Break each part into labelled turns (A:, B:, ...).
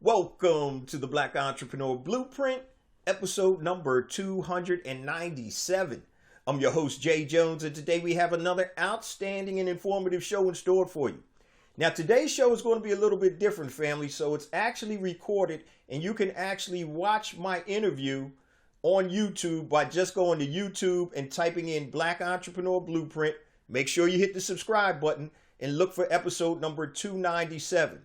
A: Welcome to the Black Entrepreneur Blueprint, episode number 297. I'm your host, Jay Jones, and today we have another outstanding and informative show in store for you. Now, today's show is going to be a little bit different, family, so it's actually recorded, and you can actually watch my interview on YouTube by just going to YouTube and typing in Black Entrepreneur Blueprint. Make sure you hit the subscribe button and look for episode number 297.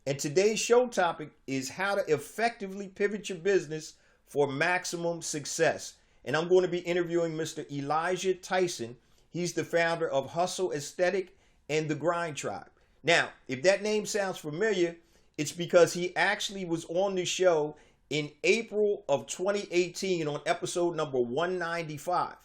A: And today's show topic is how to effectively pivot your business for maximum success. And I'm going to be interviewing Mr. Elijah Tyson. He's the founder of Hustle Aesthetic and the Grind Tribe. Now, if that name sounds familiar, it's because he actually was on the show in April of 2018 on episode number 195.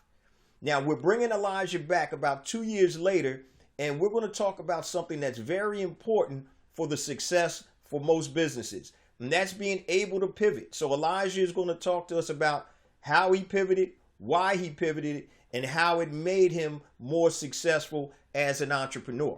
A: Now, we're bringing Elijah back about 2 years later, and we're going to talk about something that's very important for the success for most businesses, and that's being able to pivot. So Elijah is going to talk to us about how he pivoted, why he pivoted, and how it made him more successful as an entrepreneur.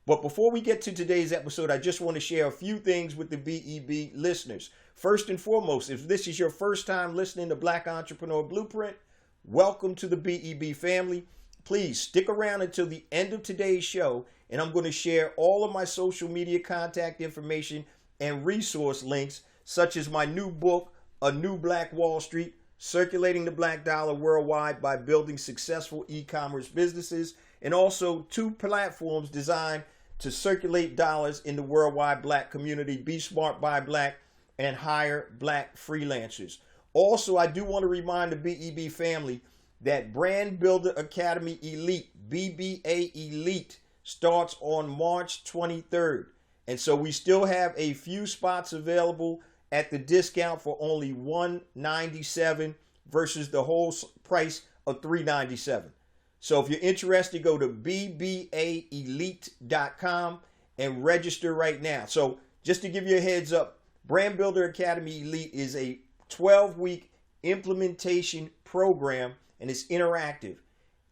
A: But before we get to today's episode, I just want to share a few things with the BEB listeners. First and foremost, if this is your first time listening to Black Entrepreneur Blueprint, welcome to the BEB family. Please stick around until the end of today's show, and I'm going to share all of my social media contact information and resource links, such as my new book, A New Black Wall Street, Circulating the Black Dollar Worldwide by Building Successful E-Commerce Businesses, and also 2 platforms designed to circulate dollars in the worldwide Black community, Be Smart, Buy Black, and Hire Black Freelancers. Also, I do want to remind the BEB family that Brand Builder Academy Elite, BBA Elite, starts on March 23rd. And so we still have a few spots available at the discount for only $197 versus the whole price of $397. So if you're interested, go to bbaelite.com and register right now. So just to give you a heads up, Brand Builder Academy Elite is a 12-week implementation program, and it's interactive,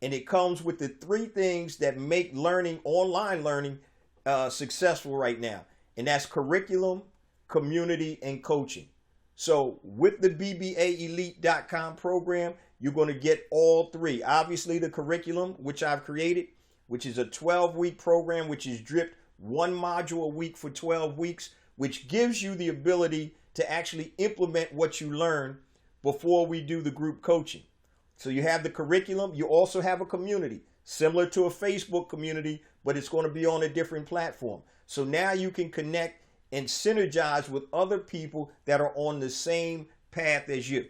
A: and it comes with the 3 things that make learning, online learning, successful right now, and that's curriculum, community, and coaching. So with the bbaelite.com program, you're going to get all 3. Obviously, the curriculum, which I've created, which is a 12-week program, which is dripped 1 module a week for 12 weeks, which gives you the ability to actually implement what you learn before we do the group coaching. So you have the curriculum. You also have a community similar to a Facebook community, but it's going to be on a different platform. So now you can connect and synergize with other people that are on the same path as you.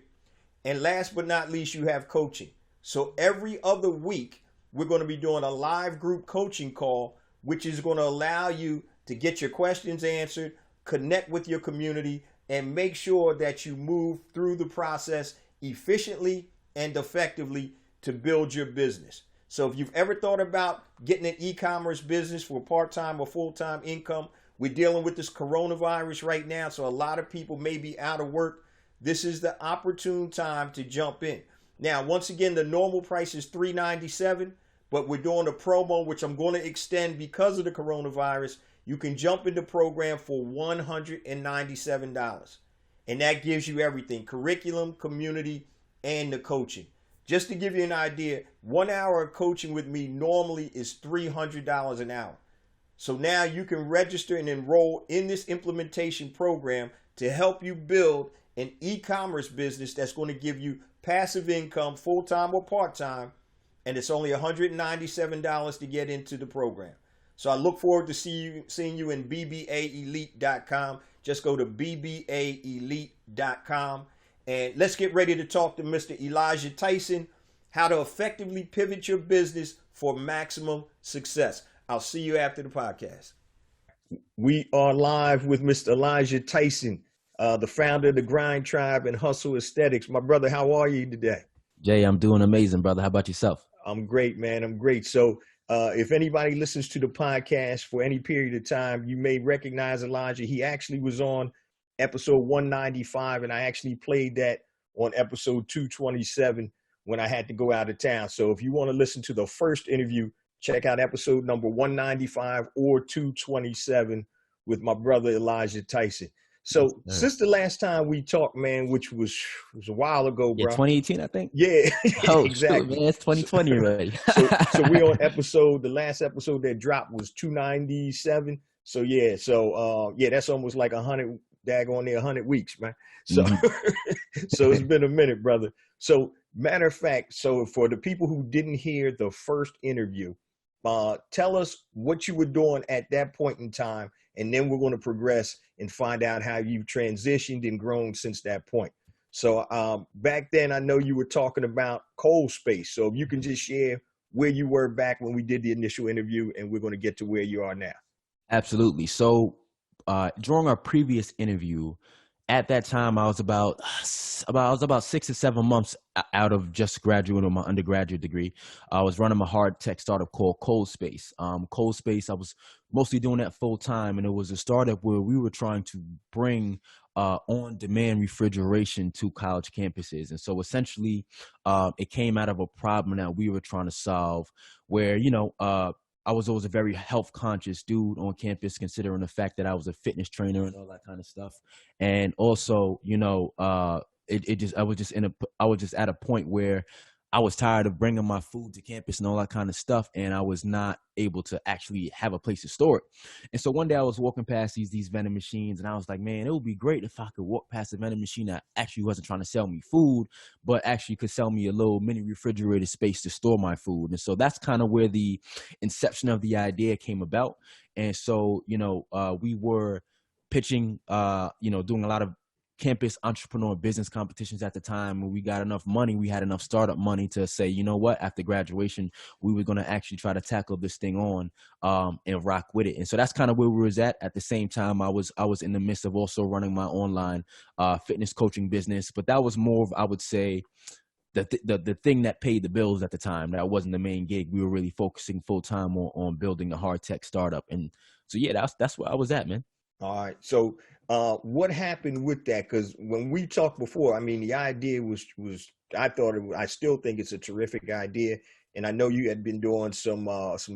A: And last but not least, you have coaching. So every other week, we're going to be doing a live group coaching call, which is going to allow you to get your questions answered, connect with your community, and make sure that you move through the process efficiently and effectively to build your business. So if you've ever thought about getting an e-commerce business for part-time or full-time income, we're dealing with this coronavirus right now, so a lot of people may be out of work. This is the opportune time to jump in. Now, once again, the normal price is $397, but we're doing a promo, which I'm going to extend because of the coronavirus. You can jump in the program for $197. And that gives you everything: curriculum, community, and the coaching. Just to give you an idea, 1 hour of coaching with me normally is $300 an hour. So now you can register and enroll in this implementation program to help you build an e-commerce business that's going to give you passive income, full-time or part-time, and it's only $197 to get into the program. So I look forward to seeing you in bbaelite.com. Just go to bbaelite.com. And let's get ready to talk to Mr. Elijah Tyson, how to effectively pivot your business for maximum success. I'll see you after the podcast. We are live with Mr. Elijah Tyson, the founder of the Grind Tribe and Hustle Aesthetics. My brother, how are you today?
B: Jay, I'm doing amazing, brother. How about yourself?
A: I'm great, man. I'm great. So if anybody listens to the podcast for any period of time, you may recognize Elijah. He actually was on episode 195, and I actually played that on episode 227 when I had to go out of town. So if you want to listen to the first interview, check out episode number 195 or 227 with my brother Elijah Tyson.
B: Yes,
A: So
B: sir.
A: since the last time we talked, man, which was a while ago,
B: Yeah,
A: bro.
B: 2018, I think.
A: Yeah,
B: Oh shoot,
A: exactly.
B: man, it's
A: So,
B: 2020 already.
A: so we on episode. The last episode that dropped was 297. So yeah, that's almost like 100. Daggone near 100 weeks, man. So
B: Hmm.
A: so it's been a minute, brother. So matter of fact, so for the people who didn't hear the first interview, tell us what you were doing at that point in time, and then we're going to progress and find out how you've transitioned and grown since that point. So back then, I know you were talking about cold space. So if you can just share where you were back when we did the initial interview, and we're going to get to where you are now.
B: Absolutely. So, during our previous interview, at that time, I was about 6 or 7 months out of just graduating my undergraduate degree. I was running a hard tech startup called Cold Space. Cold Space, I was mostly doing that full time, and it was a startup where we were trying to bring on-demand refrigeration to college campuses. And so, essentially, it came out of a problem that we were trying to solve, where I was always a very health conscious dude on campus, considering the fact that I was a fitness trainer and all that kind of stuff. And also, it just I was just at a point where I was tired of bringing my food to campus and all that kind of stuff, and I was not able to actually have a place to store it. And so one day I was walking past these vending machines, and I was like, man, it would be great if I could walk past a vending machine that actually wasn't trying to sell me food, but actually could sell me a little mini refrigerated space to store my food. And so that's kind of where the inception of the idea came about. And so, we were pitching, doing a lot of campus entrepreneur business competitions at the time. When we got enough money, we had enough startup money to say, you know what, after graduation, we were going to actually try to tackle this thing on and rock with it. And so that's kind of where we was at. At the same time, I was in the midst of also running my online fitness coaching business, but that was more of, I would say, the thing that paid the bills at the time. That wasn't the main gig. We were really focusing full time on building a hard tech startup. And so yeah, that's where I was at, man.
A: All right. So, what happened with that? Because when we talked before, I mean, the idea was I thought I still think it's a terrific idea, and I know you had been doing some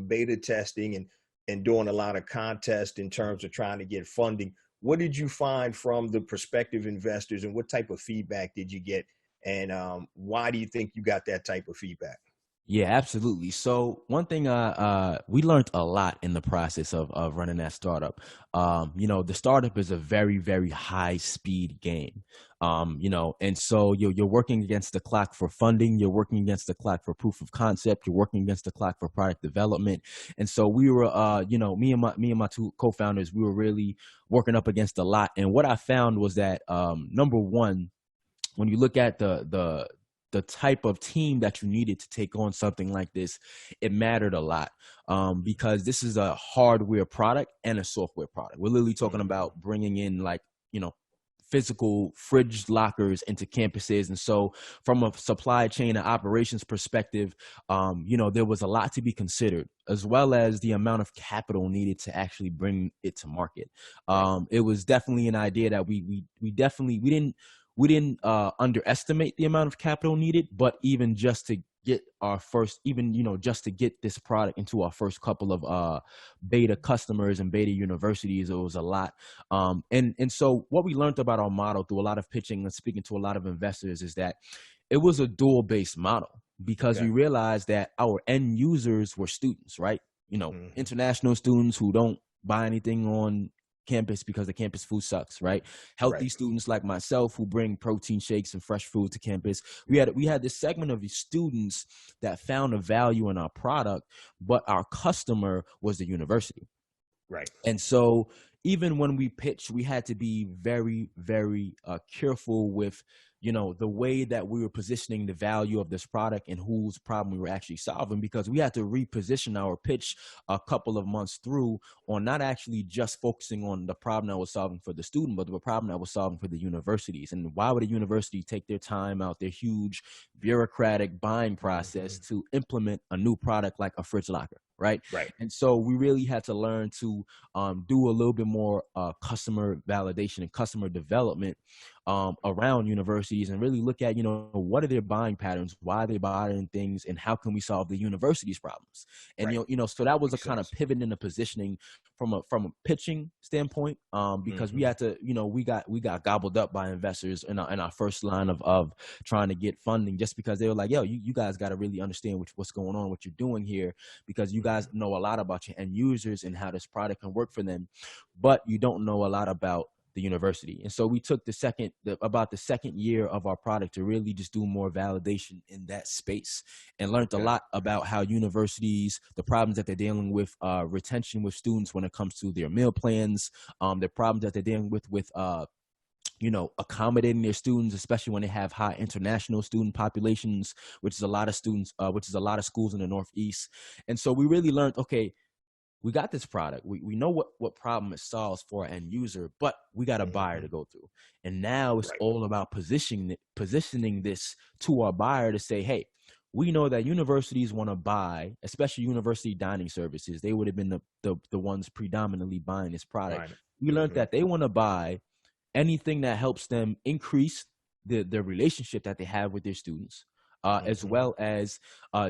A: beta testing and doing a lot of contests in terms of trying to get funding. What did you find from the prospective investors, and what type of feedback did you get? And why do you think you got that type of feedback?
B: Yeah, absolutely. So one thing we learned a lot in the process of running that startup. The startup is a very, very high speed game. And so you're working against the clock for funding, you're working against the clock for proof of concept, you're working against the clock for product development. And so we were me and my two co-founders, we were really working up against a lot. And what I found was that number one, when you look at the type of team that you needed to take on something like this, it mattered a lot, because this is a hardware product and a software product. We're literally talking
A: Mhm.
B: about bringing in, like, physical fridge lockers into campuses. And so from a supply chain and operations perspective, there was a lot to be considered, as well as the amount of capital needed to actually bring it to market.
A: Right.
B: It was definitely an idea that we didn't underestimate the amount of capital needed, but even just to get our first, just to get this product into our first couple of beta customers and beta universities, it was a lot. And so what we learned about our model through a lot of pitching and speaking to a lot of investors is that it was a dual based model, because
A: Okay.
B: we realized that our end users were students, right?
A: Hmm.
B: International students who don't buy anything on campus because the campus food sucks, right?
A: Right.
B: Healthy students like myself who bring protein shakes and fresh food to campus. We had this segment of the students that found a value in our product, but our customer was the university.
A: Right.
B: And so even when we pitched, we had to be very, very careful with, the way that we were positioning the value of this product and whose problem we were actually solving, because we had to reposition our pitch a couple of months through on not actually just focusing on the problem that was solving for the student, but the problem that was solving for the universities. And why would a university take their time out, their huge bureaucratic buying process,
A: Hmm.
B: to implement a new product like a fridge locker? right?
A: Right.
B: And so we really had to learn to do a little bit more customer validation and customer development around universities, and really look at, what are their buying patterns, why are they buying things, and how can we solve the university's problems. And
A: Right.
B: so that was a
A: Makes
B: kind of
A: sense.
B: pivot in the positioning from a pitching standpoint, because we
A: Mm-hmm.
B: had to, we got gobbled up by investors in our first line of trying to get funding, just because they were like, yo, you guys got to really understand what's going on, what you're doing here, because you guys
A: Mm-hmm.
B: know a lot about your end users and how this product can work for them, but you don't know a lot about the university. And so we took about the second year of our product to really just do more validation in that space, and learned a
A: Okay.
B: lot about how universities, the problems that they're dealing with, retention with students when it comes to their meal plans, the problems that they're dealing with accommodating their students, especially when they have high international student populations, which is a lot of students, which is a lot of schools in the Northeast. And so we really learned, okay, we got this product. We know what problem it solves for an end user, but we got a buyer
A: Mm-hmm.
B: to go through. And now it's
A: Right.
B: all about positioning this to our buyer to say, hey, we know that universities want to buy, especially university dining services. They would have been the ones predominantly buying this product.
A: Fine.
B: We learned
A: Mm-hmm.
B: that they want to buy anything that helps them increase the relationship that they have with their students, as
A: Mm-hmm.
B: well as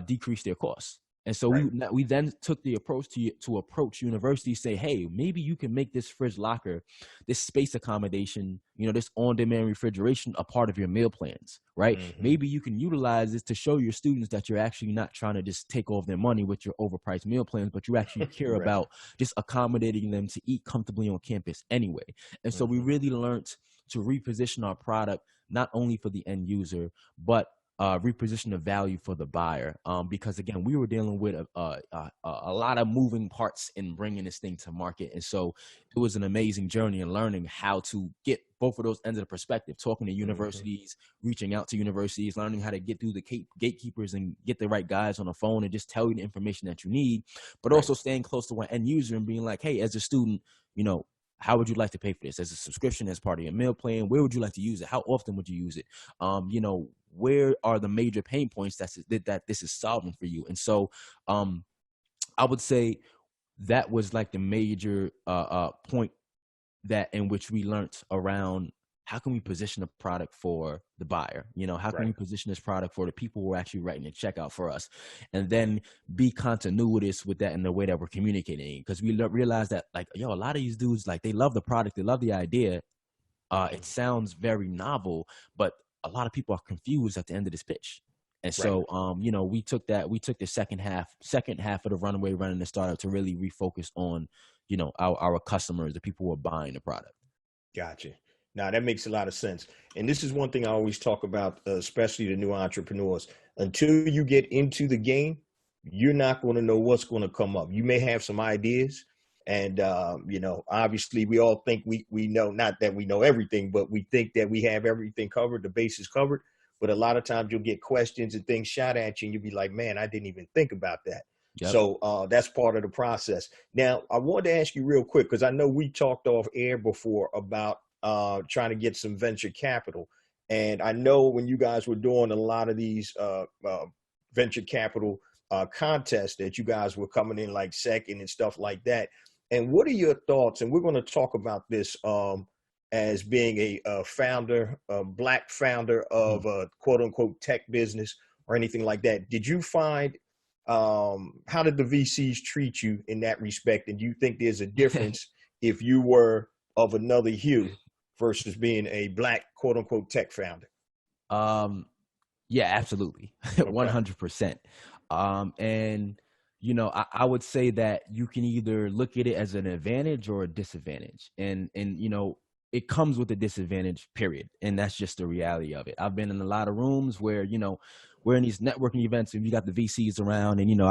B: decrease their costs. And so
A: Right.
B: we then took the approach to approach universities, say, hey, maybe you can make this fridge locker, this space accommodation, this on-demand refrigeration, a part of your meal plans, right?
A: Mm-hmm.
B: Maybe you can utilize this to show your students that you're actually not trying to just take off their money with your overpriced meal plans, but you actually care
A: Right.
B: about just accommodating them to eat comfortably on campus anyway. And so we
A: Mm-hmm.
B: really learned to reposition our product not only for the end user, but reposition the value for the buyer. Because again, we were dealing with a lot of moving parts in bringing this thing to market. And so it was an amazing journey in learning how to get both of those ends of the perspective, talking to
A: Mm-hmm.
B: universities, reaching out to universities, learning how to get through the gatekeepers and get the right guys on the phone and just tell you the information that you need, but
A: Right.
B: also staying close to one end user and being like, hey, as a student, how would you like to pay for this? As a subscription, as part of your meal plan? Where would you like to use it? How often would you use it? Where are the major pain points that this is solving for you? And so I would say that was like the major point that in which we learned around how can we position a product for the buyer? How can
A: Right.
B: we position this product for the people who are actually writing the checkout for us? And
A: Right.
B: then be continuous with that in the way that we're communicating. Because we realize that, like, a lot of these dudes, like, they love the product, they love the idea. It
A: Mm-hmm.
B: sounds very novel, but a lot of people are confused at the end of this pitch. And
A: Right.
B: so, we took the second half of the runway running the startup to really refocus on, our customers, the people who are buying the product.
A: Gotcha. Now that makes a lot of sense. And this is one thing I always talk about, especially the new entrepreneurs. Until you get into the game, you're not going to know what's going to come up. You may have some ideas, and obviously, we all think we know. Not that we know everything, but we think that we have everything covered. The base is covered. But a lot of times, you'll get questions and things shot at you, and you'll be like, "Man, I didn't even think about that."
B: Yep.
A: So that's part of the process. Now, I wanted to ask you real quick because I know we talked off air before about trying to get some venture capital. And I know when you guys were doing a lot of these venture capital contests that you guys were coming in like second and stuff like that. And what are your thoughts? And we're going to talk about this as being a founder, a Black founder
B: Mhm.
A: of a quote unquote tech business or anything like that. Did you find how did the VCs treat you in that respect? And do you think there's a difference if you were of another hue versus being a Black quote unquote tech founder?
B: um, yeah, absolutely.
A: Okay.
B: 100%. And I would say that you can either look at it as an advantage or a disadvantage. And it comes with a disadvantage, period. And that's just the reality of it. I've been in a lot of rooms where, we're in these networking events and you got the VCs around, and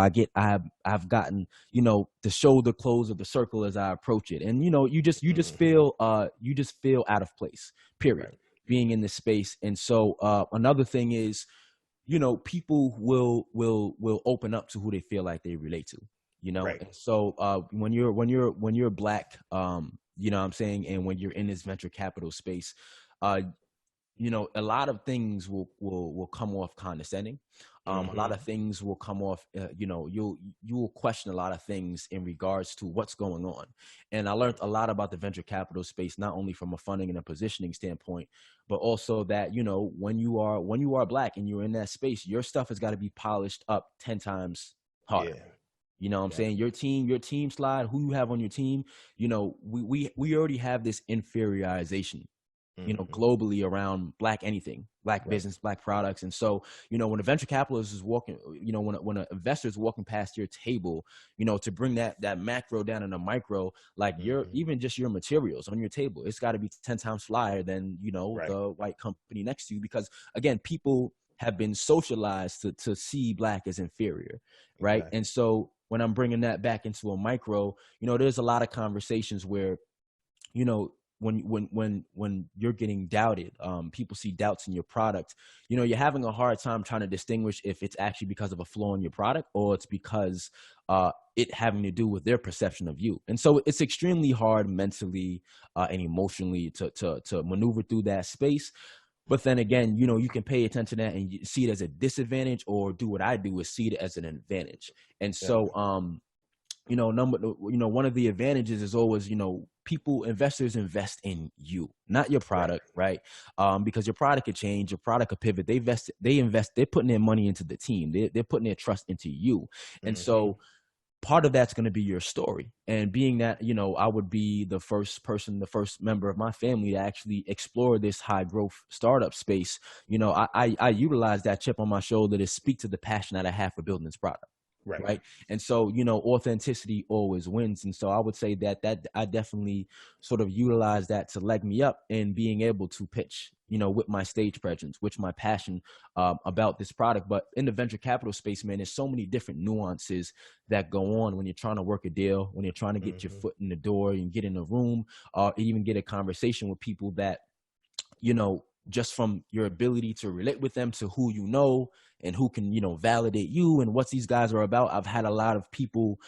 B: I've gotten, the shoulder close of the circle as I approach it. And
A: Hmm.
B: you just feel out of place, period,
A: Right.
B: being in this space. And so another thing is, people will open up to who they feel like they relate to,
A: Right.
B: and so when you're Black, what I'm saying, and when you're in this venture capital space, a lot of things will come off condescending. A lot of things will come off, you will question a lot of things in regards to what's going on. And I learned a lot about the venture capital space, not only from a funding and a positioning standpoint, but also that, when you are Black and you're in that space, your stuff has got to be polished up 10 times harder.
A: Yeah.
B: You know what I'm saying? Your team slide, who you have on your team, we already have this inferiorization, globally around Black anything, Black business, Black products. And so, when a venture capitalist is walking, when an investor is walking past your table, to bring that macro down in a micro, like even just your materials on your table, it's got to be 10 times flyer than, the white company next to you. Because again, people have been socialized to see Black as inferior. Right. And so when I'm bringing that back into a micro, there's a lot of conversations where, when you're getting doubted, people see doubts in your product, you're having a hard time trying to distinguish if it's actually because of a flaw in your product or it's because it having to do with their perception of you. And so it's extremely hard mentally and emotionally to maneuver through that space. But then again, you can pay attention to that and you see it as a disadvantage, or do what I do is see it as an advantage. And so, one of the advantages is always, investors invest in you, not your product, right? Because your product could change, your product could pivot. They're putting their money into the team. They're putting their trust into you. And so part of that's going to be your story. And being that, I would be the first member of my family to actually explore this high growth startup space. I utilize that chip on my shoulder to speak to the passion that I have for building this product. Right. And so, authenticity always wins. And so I would say that I definitely sort of utilize that to leg me up in being able to pitch, with my stage presence, which my passion about this product. But in the venture capital space, man, there's so many different nuances that go on when you're trying to work a deal, when you're trying to get your foot in the door and get in a room, or even get a conversation with people that, just from your ability to relate with them to who and who can, validate you and what these guys are about. I've had a lot of people,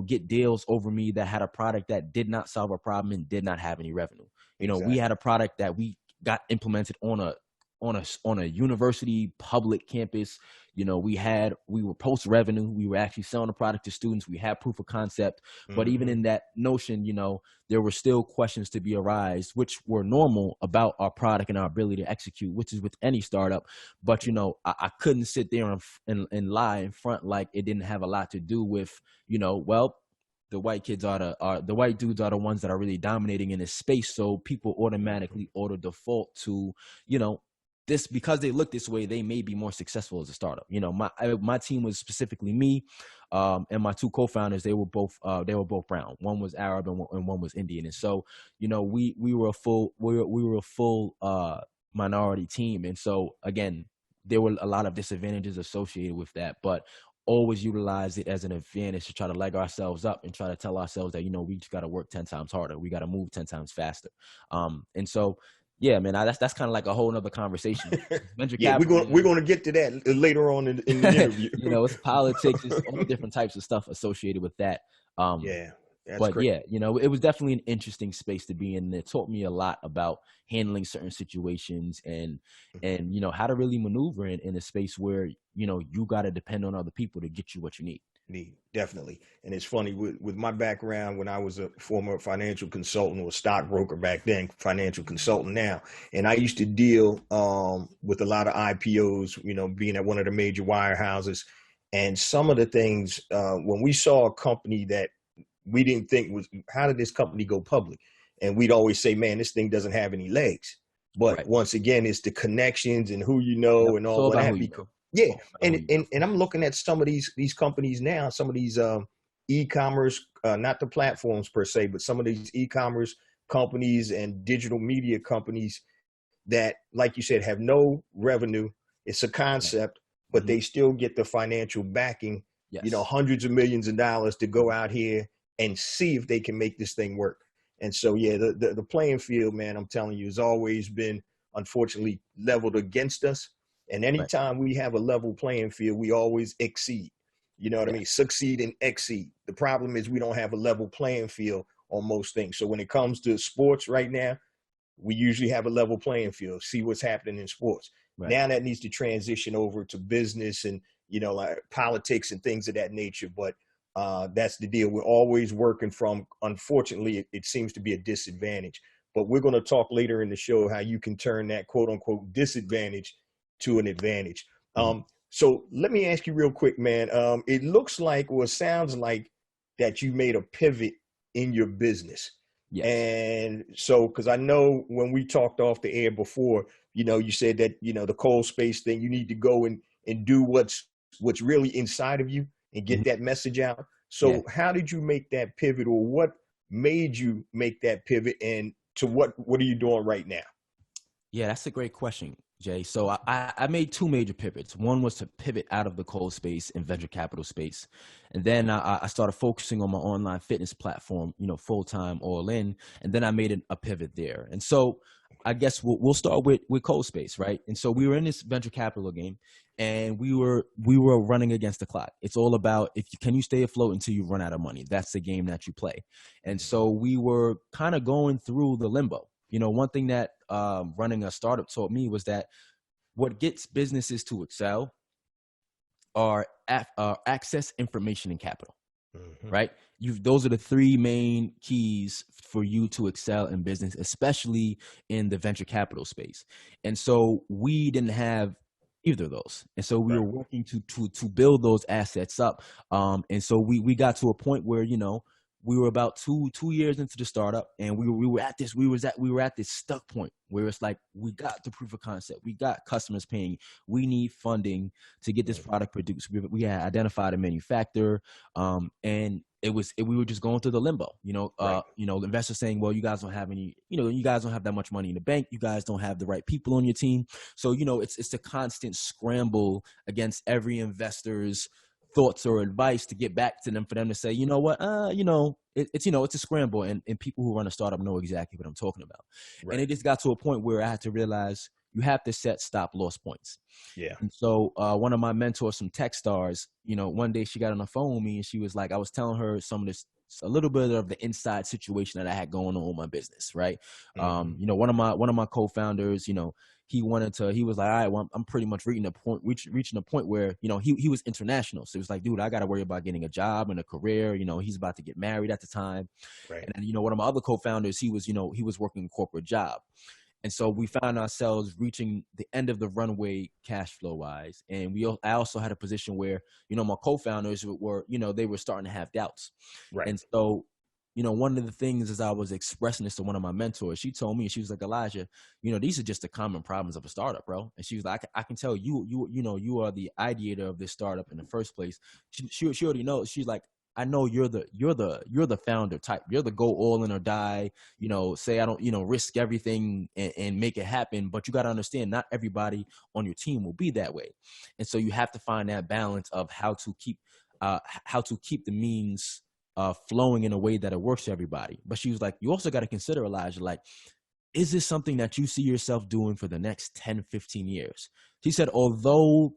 B: get deals over me that had a product that did not solve a problem and did not have any revenue. We had a product that we got implemented on a university public campus. We were post revenue. We were actually selling the product to students. We had proof of concept, but even in that notion, there were still questions to be arised, which were normal about our product and our ability to execute, which is with any startup. But, I couldn't sit there and lie in front like it didn't have a lot to do with, the white kids the white dudes are the ones that are really dominating in this space. So people automatically auto default to, this, because they look this way, they may be more successful as a startup. My team was specifically me, and my two co-founders. They were both brown. One was Arab and one was Indian. And so, we were a full minority team. And so again, there were a lot of disadvantages associated with that, but always utilize it as an advantage to try to leg ourselves up and try to tell ourselves that, we just got to work 10 times harder. We got to move 10 times faster. And so, yeah, man, that's kind of like a whole nother conversation.
A: We're going to get to that later on in the interview.
B: It's politics, it's all different types of stuff associated with that. But great. It was definitely an interesting space to be in. It taught me a lot about handling certain situations and how to really maneuver in a space where, you got to depend on other people to get you what you need.
A: Definitely. And it's funny with my background, when I was a former financial consultant or stockbroker back then, financial consultant now, and I used to deal with a lot of IPOs, being at one of the major wirehouses. And some of the things, when we saw a company that we didn't think was, how did this company go public? And we'd always say, man, this thing doesn't have any legs. But once again, it's the connections and who and all that. Yeah. And I'm looking at some of these companies now, some of these e-commerce, not the platforms per se, but some of these e-commerce companies and digital media companies that, like you said, have no revenue. It's a concept, but they still get the financial backing, hundreds of millions of dollars to go out here and see if they can make this thing work. And so, the playing field, man, I'm telling you, has always been, unfortunately, leveled against us. And anytime we have a level playing field, we always exceed. You know what I mean? Succeed and exceed. The problem is we don't have a level playing field on most things. So when it comes to sports right now, we usually have a level playing field, see what's happening in sports. Now that needs to transition over to business and like politics and things of that nature. But that's the deal. We're always working from, unfortunately, it seems to be a disadvantage. But we're going to talk later in the show how you can turn that quote unquote disadvantage to an advantage.
B: Mhm.
A: So let me ask you real quick, man. It looks like, or it sounds like, that you made a pivot in your business.
B: Yes.
A: And so, because I know when we talked off the air before, you said that, the cold space thing, you need to go and do what's really inside of you and
B: Mhm.
A: get that message out.
B: Yeah.
A: So how did you make that pivot, or what made you make that pivot, and to what are you doing right now?
B: Yeah, that's a great question, Jay. So I made two major pivots. One was to pivot out of the cold space and venture capital space. And then I started focusing on my online fitness platform, full time, all in. And then I made a pivot there. And so I guess we'll start with cold space, right? And so we were in this venture capital game, and we were running against the clock. It's all about, can you stay afloat until you run out of money? That's the game that you play. And so we were kind of going through the limbo. One thing that running a startup taught me was that what gets businesses to excel are access, information, and capital.
A: Mm-hmm.
B: Right? Those are the three main keys for you to excel in business, especially in the venture capital space. And so we didn't have either of those, and so we
A: Right.
B: were working to build those assets up. And so we got to a point where we were about two years into the startup, and we were at this stuck point where it's like, we got the proof of concept, we got customers paying, we need funding to get this product produced. We had identified a manufacturer, and we were just going through the limbo.
A: Right.
B: The investors saying, well, you guys don't have any, you guys don't have that much money in the bank, you guys don't have the right people on your team. So it's a constant scramble against every investor's thoughts or advice to get back to them, for them to say, you know what, it's a scramble, and people who run a startup know exactly what I'm talking about.
A: Right.
B: And it just got to a point where I had to realize you have to set stop loss points.
A: Yeah.
B: And so one of my mentors from Techstars, one day she got on the phone with me, and she was like, I was telling her a little bit of the inside situation that I had going on with my business, right?
A: Mm-hmm.
B: One of my co-founders, he was like, all right, well, I'm pretty much reaching a point where, he was international. So it was like, dude, I got to worry about getting a job and a career. He's about to get married at the time.
A: Right.
B: And then, one of my other co-founders, he was working a corporate job. And so we found ourselves reaching the end of the runway cash flow wise. And I also had a position where, my co-founders they were starting to have doubts.
A: Right.
B: And so, one of the things, as I was expressing this to one of my mentors, she told me, she was like, Elijah, these are just the common problems of a startup, bro. And she was like, I can tell you are the ideator of this startup in the first place. She already knows. She's like, I know you're the founder type. You're the go all in or die, say I don't, risk everything and make it happen. But you got to understand, not everybody on your team will be that way. And so you have to find that balance of how to keep the means flowing in a way that it works for everybody. But she was like, you also got to consider, Elijah, like, is this something that you see yourself doing for the next 10, 15 years? She said, although,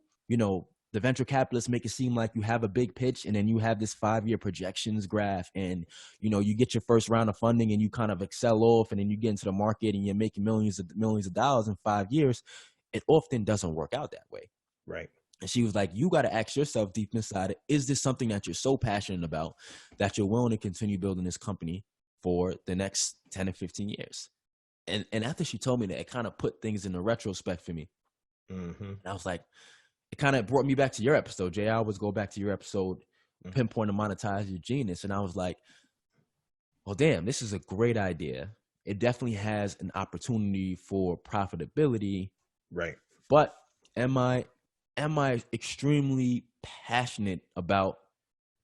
B: the venture capitalists make it seem like you have a big pitch, and then you have this 5-year projections graph, and, you get your first round of funding and you kind of excel off, and then you get into the market and you're making millions of dollars in 5 years. It often doesn't work out that way.
A: Right.
B: And she was like, you got to ask yourself deep inside it, is this something that you're so passionate about that you're willing to continue building this company for the next 10 or 15 years? And after she told me that, it kind of put things in a retrospect for me.
A: Mm-hmm.
B: And I was like, it kind of brought me back to your episode, Jay. I always go back to your episode, Pinpoint and Monetize Your Genius. And I was like, well, damn, this is a great idea. It definitely has an opportunity for profitability.
A: Right.
B: But am I extremely passionate about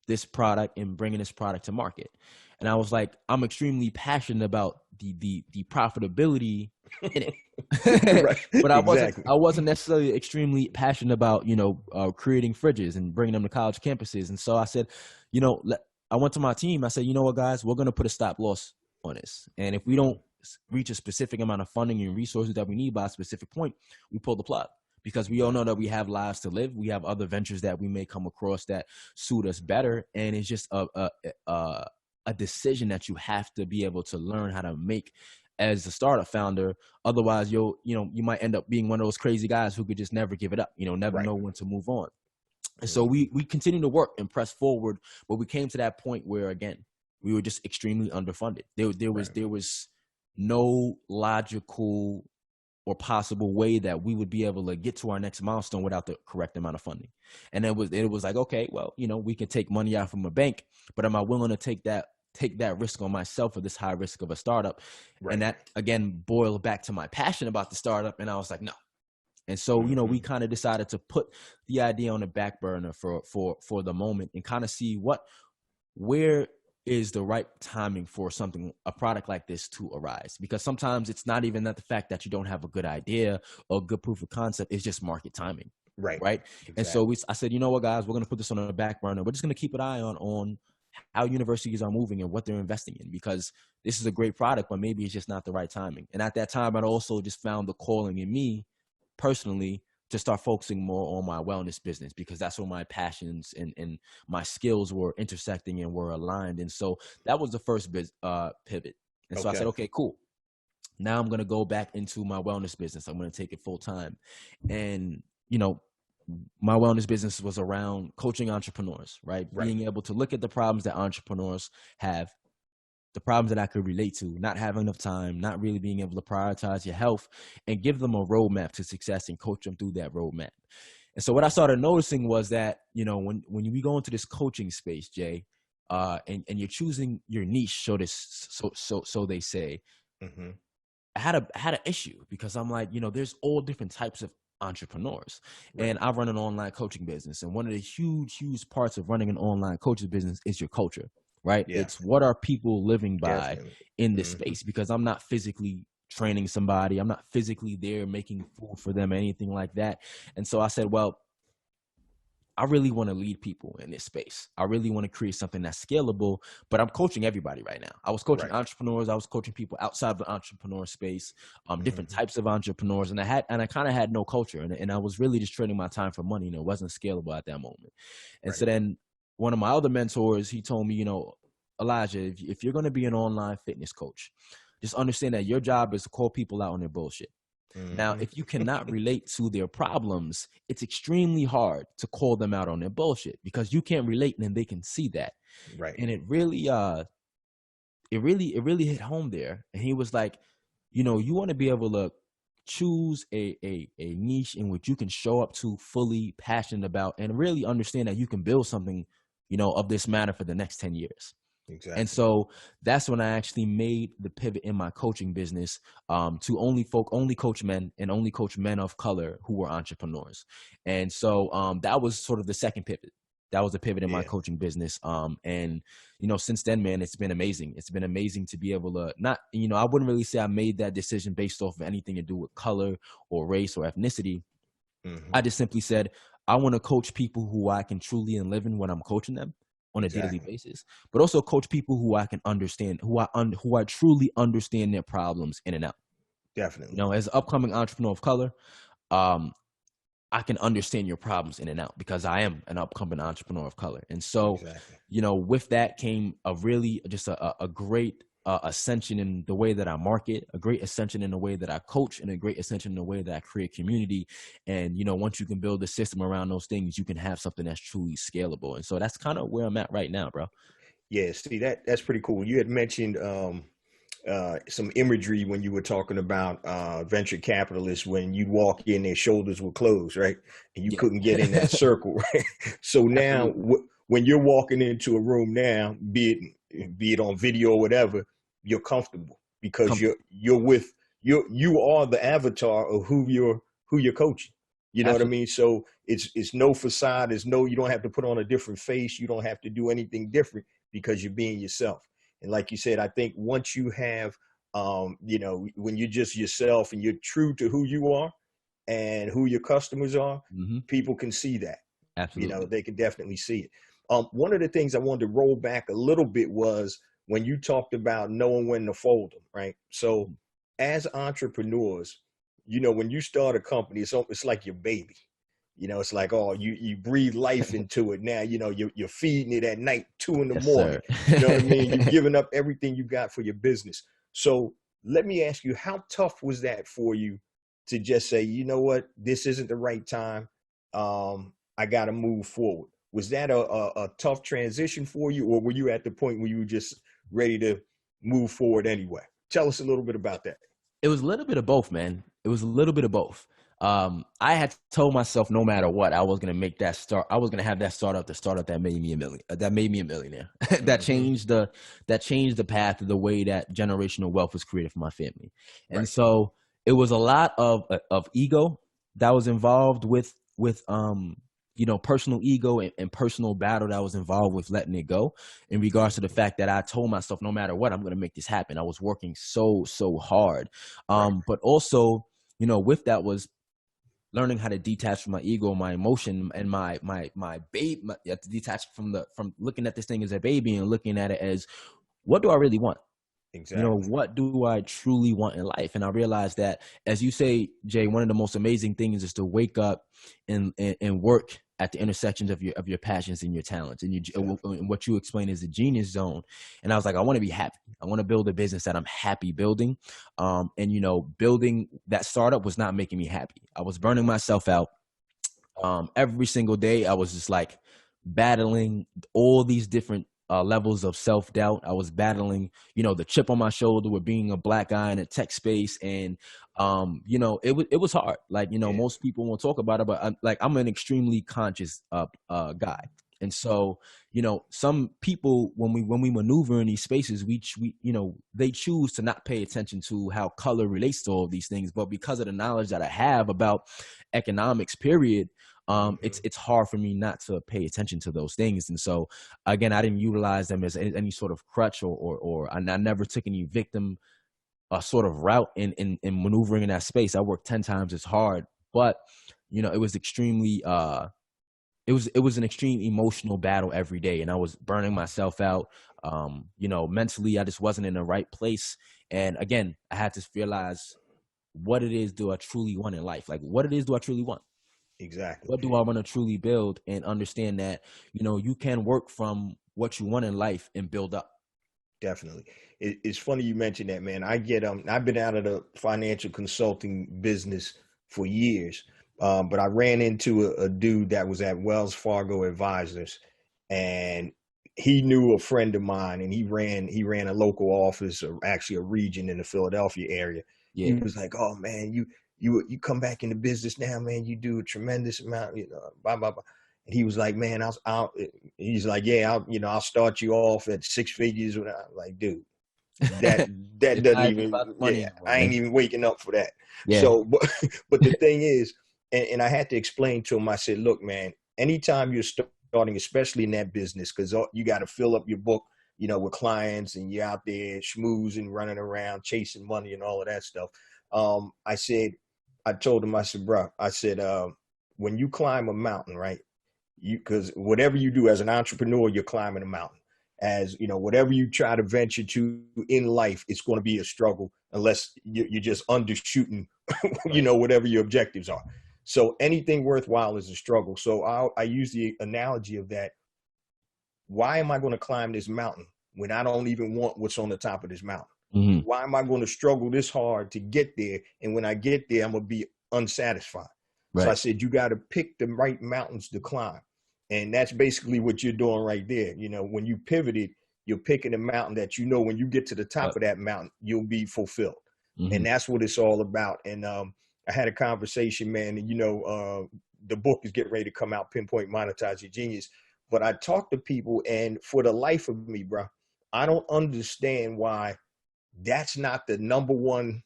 B: this product and bringing this product to market? And I was like, I'm extremely passionate about the profitability in it.
A: Right.
B: But
A: Exactly.
B: I wasn't necessarily extremely passionate about, creating fridges and bringing them to college campuses. And so I said, I went to my team. I said, you know what, guys, we're going to put a stop loss on this. And if we don't reach a specific amount of funding and resources that we need by a specific point, we pull the plug. Because we all know that we have lives to live. We have other ventures that we may come across that suit us better. And it's just a decision that you have to be able to learn how to make as a startup founder. Otherwise, you might end up being one of those crazy guys who could just never give it up, never
A: Right.
B: know when to move on. And so we continued to work and press forward, but we came to that point where, again, we were just extremely underfunded. There was no logical or possible way that we would be able to get to our next milestone without the correct amount of funding. And it was like, okay, well, we can take money out from a bank, but am I willing to take that risk on myself for this high risk of a startup?
A: Right.
B: And that, again, boiled back to my passion about the startup. And I was like, no. And so, we kind of decided to put the idea on the back burner for the moment and kind of see where is the right timing for a product like this to arise. Because sometimes it's not even that the fact that you don't have a good idea or a good proof of concept, it's just market timing.
A: Right.
B: Exactly. And so I said, you know what, guys, we're going to put this on the back burner. We're just going to keep an eye on how universities are moving and what they're investing in, because this is a great product, but maybe it's just not the right timing. And at that time, I'd also just found the calling in me personally to start focusing more on my wellness business, because that's where my passions and my skills were intersecting and were aligned. And so that was the first pivot. And so I said, okay, cool. Now I'm going to go back into my wellness business. I'm going to take it full time. And, my wellness business was around coaching entrepreneurs, right? Being able to look at the problems that entrepreneurs have, the problems that I could relate to, not having enough time, not really being able to prioritize your health, and give them a roadmap to success and coach them through that roadmap. And so what I started noticing was that, when we go into this coaching space, Jay, and you're choosing your niche, so they say, I had an issue, because I'm like, there's all different types of entrepreneurs, and I run an online coaching business. And one of the huge parts of running an online coaching business is your culture. Right. Yeah. It's what are people living by in this space, because I'm not physically training somebody. I'm not physically there making food for them, anything like that. And so I said, well, I really want to lead people in this space. I really want to create something that's scalable, but I'm coaching everybody right now. I was coaching entrepreneurs. I was coaching people outside the entrepreneur space, different types of entrepreneurs. And I kind of had no culture, and I was really just trading my time for money. It wasn't scalable at that moment. And so then one of my other mentors, he told me, Elijah, if you're going to be an online fitness coach, just understand that your job is to call people out on their bullshit. Now, if you cannot relate to their problems, it's extremely hard to call them out on their bullshit, because you can't relate and they can see that. Right. And it really hit home there. And he was like, you want to be able to choose a niche in which you can show up to fully passionate about, and really understand that you can build something, of this matter for the next 10 years. Exactly. And so that's when I actually made the pivot in my coaching business, to only coach men, and only coach men of color who were entrepreneurs. And so that was sort of the second pivot. That was the pivot in my coaching business. And, since then, man, it's been amazing. It's been amazing to be able to I wouldn't really say I made that decision based off of anything to do with color or race or ethnicity. I just simply said, I want to coach people who I can truly and live in when I'm coaching them on a daily basis, but also coach people who I can understand, who I truly understand their problems in and out. Definitely. As an upcoming entrepreneur of color, I can understand your problems in and out, because I am an upcoming entrepreneur of color. And so, with that came a really just a great ascension in the way that I market, a great ascension in the way that I coach, and a great ascension in the way that I create community. And, once you can build a system around those things, you can have something that's truly scalable. And so that's kind of where I'm at right now, bro.
A: Yeah, see, that's pretty cool. You had mentioned some imagery when you were talking about venture capitalists. When you walk in, their shoulders were closed, right? And you couldn't get in that circle, right? So now when you're walking into a room now, be it on video or whatever, you're comfortable, because you are the avatar of who you're coaching. You know what I mean? So it's no facade. You don't have to put on a different face. You don't have to do anything different, because you're being yourself. And like you said, I think once you have, when you're just yourself and you're true to who you are and who your customers are, people can see that. Absolutely. They can definitely see it. One of the things I wanted to roll back a little bit was when you talked about knowing when to fold them, right? So as entrepreneurs, when you start a company, it's like your baby. It's like, oh, you breathe life into it. Now, you're feeding it at night, 2 a.m. You know what I mean? You've given up everything you got for your business. So let me ask you, how tough was that for you to just say, you know what, this isn't the right time. I got to move forward. Was that a tough transition for you, or were you at the point where you were just ready to move forward anyway? Tell us a little bit about that.
B: It was a little bit of both, man. It was a little bit of both. I had told myself no matter what, I was gonna make that start. I was gonna have that startup, the startup that made me a million, that made me a millionaire.
A: Mm-hmm.
B: That changed the path of the way that generational wealth was created for my family. And
A: Right.
B: so it was a lot of ego that was involved with personal ego and personal battle that was involved with letting it go, in regards to the fact that I told myself no matter what, I'm going to make this happen. I was working so hard.
A: Right.
B: But also, with that was learning how to detach from my ego, my emotion, and my babe. You have to detach from looking at this thing as a baby and looking at it as, what do I really want?
A: Exactly.
B: What do I truly want in life? And I realized that, as you say, Jay, one of the most amazing things is to wake up and work at the intersections of your passions and your talents, and and what you explain is the genius zone. And I was like, I want to be happy. I want to build a business that I'm happy building. Building that startup was not making me happy. I was burning myself out. Every single day, I was just like battling all these different levels of self-doubt. I was battling, the chip on my shoulder with being a black guy in a tech space. And, it was hard. Like,
A: Yeah.
B: most people won't talk about it, but I'm an extremely conscious guy. And so, some people, when we maneuver in these spaces, they choose to not pay attention to how color relates to all of these things. But because of the knowledge that I have about economics, period,
A: Mm-hmm.
B: it's hard for me not to pay attention to those things. And so, again, I didn't utilize them as any sort of crutch, or I never took any victim sort of route in maneuvering in that space. I worked 10 times as hard, but it was extremely it was an extreme emotional battle every day, and I was burning myself out. Mentally, I just wasn't in the right place. And again, I had to realize, what it is do I truly want in life? Like, what it is do I truly want?
A: Exactly.
B: What do I want to truly build? And understand that, you can work from what you want in life and build up.
A: Definitely. It's funny you mentioned that, man. I've been out of the financial consulting business for years, but I ran into a dude that was at Wells Fargo Advisors, and he knew a friend of mine, and he ran a local office, or actually a region in the Philadelphia area. He
B: Yeah.
A: was like, "Oh man, you come back into business now, man. You do a tremendous amount, blah blah blah." And he was like, "Man, he's like, yeah, I'll start you off at six figures." I'm like, dude, that that
B: It's
A: doesn't
B: not even
A: even,
B: about the money
A: yeah,
B: anymore,
A: I ain't
B: man.
A: even waking up for that.
B: Yeah.
A: So, but the thing is, and I had to explain to him. I said, look, man, anytime you're starting, especially in that business, because you got to fill up your book, with clients, and you're out there schmoozing, running around, chasing money, and all of that stuff. I told him, I said, bro, I said, when you climb a mountain, right? Because whatever you do as an entrepreneur, you're climbing a mountain. As whatever you try to venture to in life, it's going to be a struggle unless you're just undershooting,
B: Right.
A: whatever your objectives are. So anything worthwhile is a struggle. So I use the analogy of that. Why am I going to climb this mountain when I don't even want what's on the top of this mountain?
B: Hmm.
A: Why am I going to struggle this hard to get there? And when I get there, I'm going to be unsatisfied. So I
B: Right.
A: said, you got to pick the right mountains to climb. And that's basically what you're doing right there. When you pivoted, you're picking a mountain that, when you get to the top
B: Yep.
A: of that mountain, you'll be fulfilled.
B: Hmm.
A: And that's what it's all about. And I had a conversation, man, and the book is getting ready to come out, Pinpoint Monetize Your Genius. But I talk to people, and for the life of me, bro, I don't understand why that's not the number one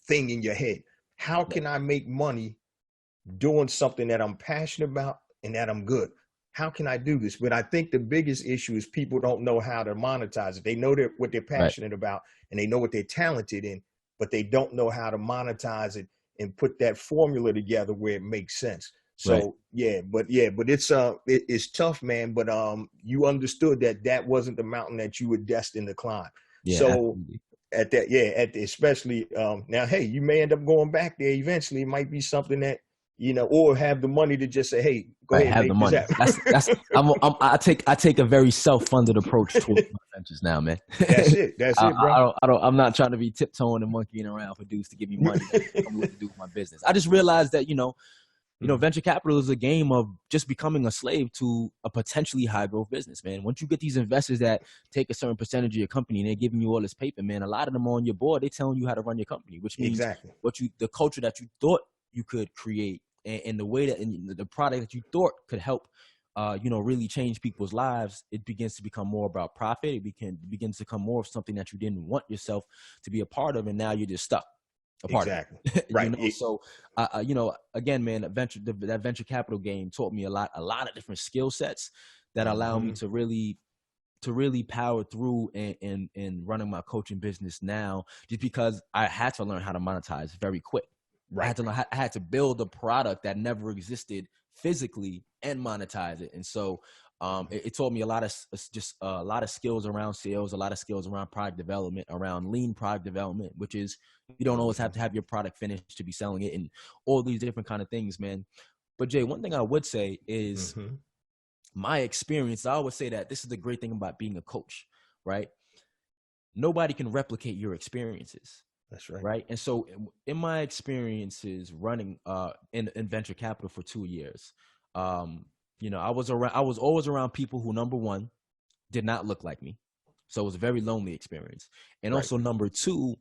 A: thing in your head. How
B: Yep.
A: can I make money doing something that I'm passionate about and that I'm good? How can I do this? But I think the biggest issue is people don't know how to monetize it. They know what they're
B: Right.
A: passionate about, and they know what they're talented in, but they don't know how to monetize it and put that formula together where it makes sense.
B: Right.
A: So but it's tough, man. But you understood that wasn't the mountain that you were destined to climb.
B: Yeah.
A: So
B: Absolutely.
A: at that, yeah, especially now, hey, you may end up going back there eventually. It might be something that, or have the money to just say, hey, go
B: Right.
A: ahead,
B: Have the
A: make this
B: money.
A: happen.
B: That's. I take a very self-funded approach towards my ventures now, man.
A: That's it. That's it, bro.
B: I'm not trying to be tiptoeing and monkeying around for dudes to give me money. Tell me what to do with my business. I just realized that, venture capital is a game of just becoming a slave to a potentially high growth business, man. Once you get these investors that take a certain percentage of your company and they're giving you all this paper, man, a lot of them on your board, they're telling you how to run your company, which means
A: Exactly.
B: the culture that you thought you could create and the way that and the product that you thought could help really change people's lives, it begins to become more about profit. It begins to become more of something that you didn't want yourself to be a part of, and now you're just stuck a part
A: Exactly.
B: of it.
A: Right.
B: So again, man, that venture capital game taught me a lot of different skill sets that allow me to really power through and running my coaching business now, just because I had to learn how to monetize very quick.
A: Right.
B: I had to build a product that never existed physically and monetize it. And so it taught me a lot of skills around sales, a lot of skills around product development, around lean product development, which is you don't always have to have your product finished to be selling it, and all these different kind of things, man. But Jay, one thing I would say is my experience. I always say that this is the great thing about being a coach, right? Nobody can replicate your experiences.
A: That's right.
B: Right. And so in my experiences running in venture capital for 2 years, I was always around people who, number one, did not look like me. So it was a very lonely experience. And also, number two,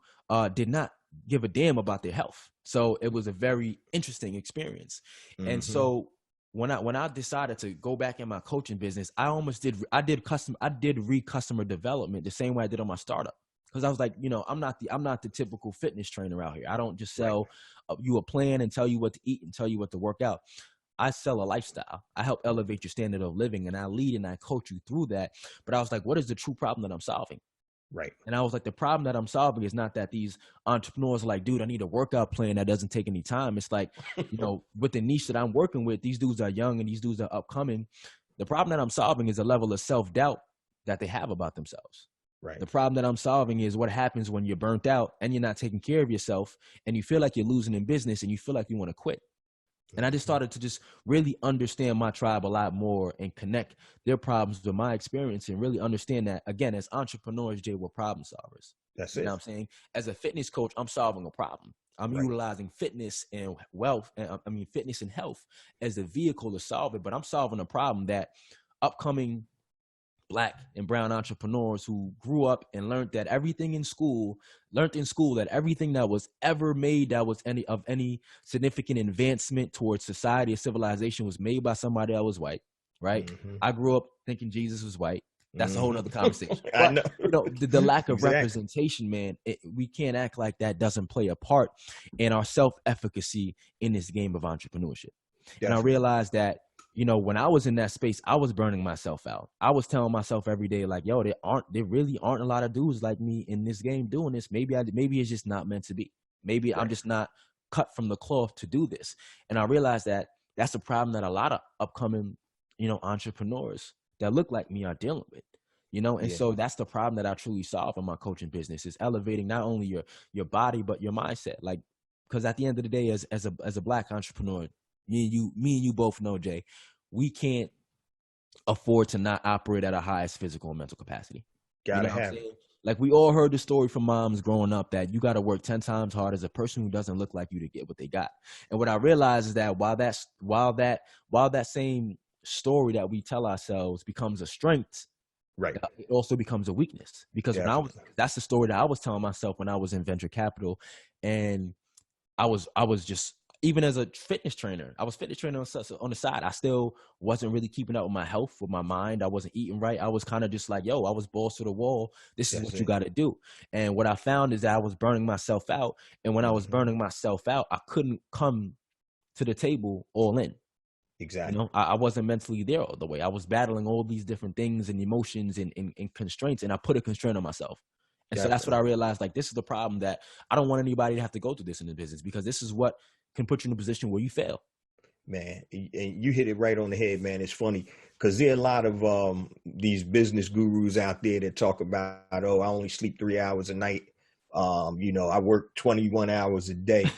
B: did not give a damn about their health. So it was a very interesting experience. And so when I decided to go back in my coaching business, I did customer development the same way I did on my startup. Because I was like, I'm not the typical fitness trainer out here. I don't just sell you a plan and tell you what to eat and tell you what to work out. I sell a lifestyle. I help elevate your standard of living, and I lead and I coach you through that. But I was like, what is the true problem that I'm solving?
A: Right.
B: And I was like, the problem that I'm solving is not that these entrepreneurs are like, dude, I need a workout plan that doesn't take any time. It's like, with the niche that I'm working with, these dudes are young and these dudes are upcoming. The problem that I'm solving is a level of self-doubt that they have about themselves.
A: Right.
B: The problem that I'm solving is what happens when you're burnt out and you're not taking care of yourself and you feel like you're losing in business and you feel like you want to quit. And I just started to just really understand my tribe a lot more and connect their problems with my experience and really understand that, again, as entrepreneurs, Jay, we're problem solvers.
A: That's it.
B: You know what I'm saying? As a fitness coach, I'm solving a problem. I'm utilizing fitness and fitness and health as a vehicle to solve it. But I'm solving a problem that upcoming Black and brown entrepreneurs who grew up and learned in school that everything that was ever made that was any significant advancement towards society or civilization was made by somebody that was white, right? I grew up thinking Jesus was white. That's a whole nother conversation.
A: I know.
B: The lack of representation, man, we can't act like that doesn't play a part in our self-efficacy in this game of entrepreneurship. Definitely. And I realized that, when I was in that space, I was burning myself out. I was telling myself every day, like, yo, there really aren't a lot of dudes like me in this game doing this. Maybe it's just not meant to be. Maybe I'm just not cut from the cloth to do this. And I realized that that's a problem that a lot of upcoming, entrepreneurs that look like me are dealing with. And so that's the problem that I truly solve in my coaching business, is elevating not only your body, but your mindset. Like, because at the end of the day, as a Black entrepreneur, me and you both know, Jay, we can't afford to not operate at our highest physical and mental capacity.
A: Gotta have it.
B: Like, we all heard the story from moms growing up that you got to work 10 times hard as a person who doesn't look like you to get what they got. And what I realized is that while that same story that we tell ourselves becomes a strength, it also becomes a weakness. Because that's the story that I was telling myself when I was in venture capital, and I was just, even as a fitness trainer, I was fitness trainer on the side. I still wasn't really keeping up with my health, with my mind. I wasn't eating right. I was kind of just like, yo, I was balls to the wall. This is what you got to do. And what I found is that I was burning myself out. And when I was burning myself out, I couldn't come to the table all in.
A: Exactly.
B: I wasn't mentally there all the way. I was battling all these different things and emotions and constraints, and I put a constraint on myself. And so that's what I realized. Like, this is the problem, that I don't want anybody to have to go through this in the business, because this is what can put you in a position where you fail.
A: Man, and you hit it right on the head, man. It's funny because there are a lot of these business gurus out there that talk about, oh, I only sleep 3 hours a night. I work 21 hours a day.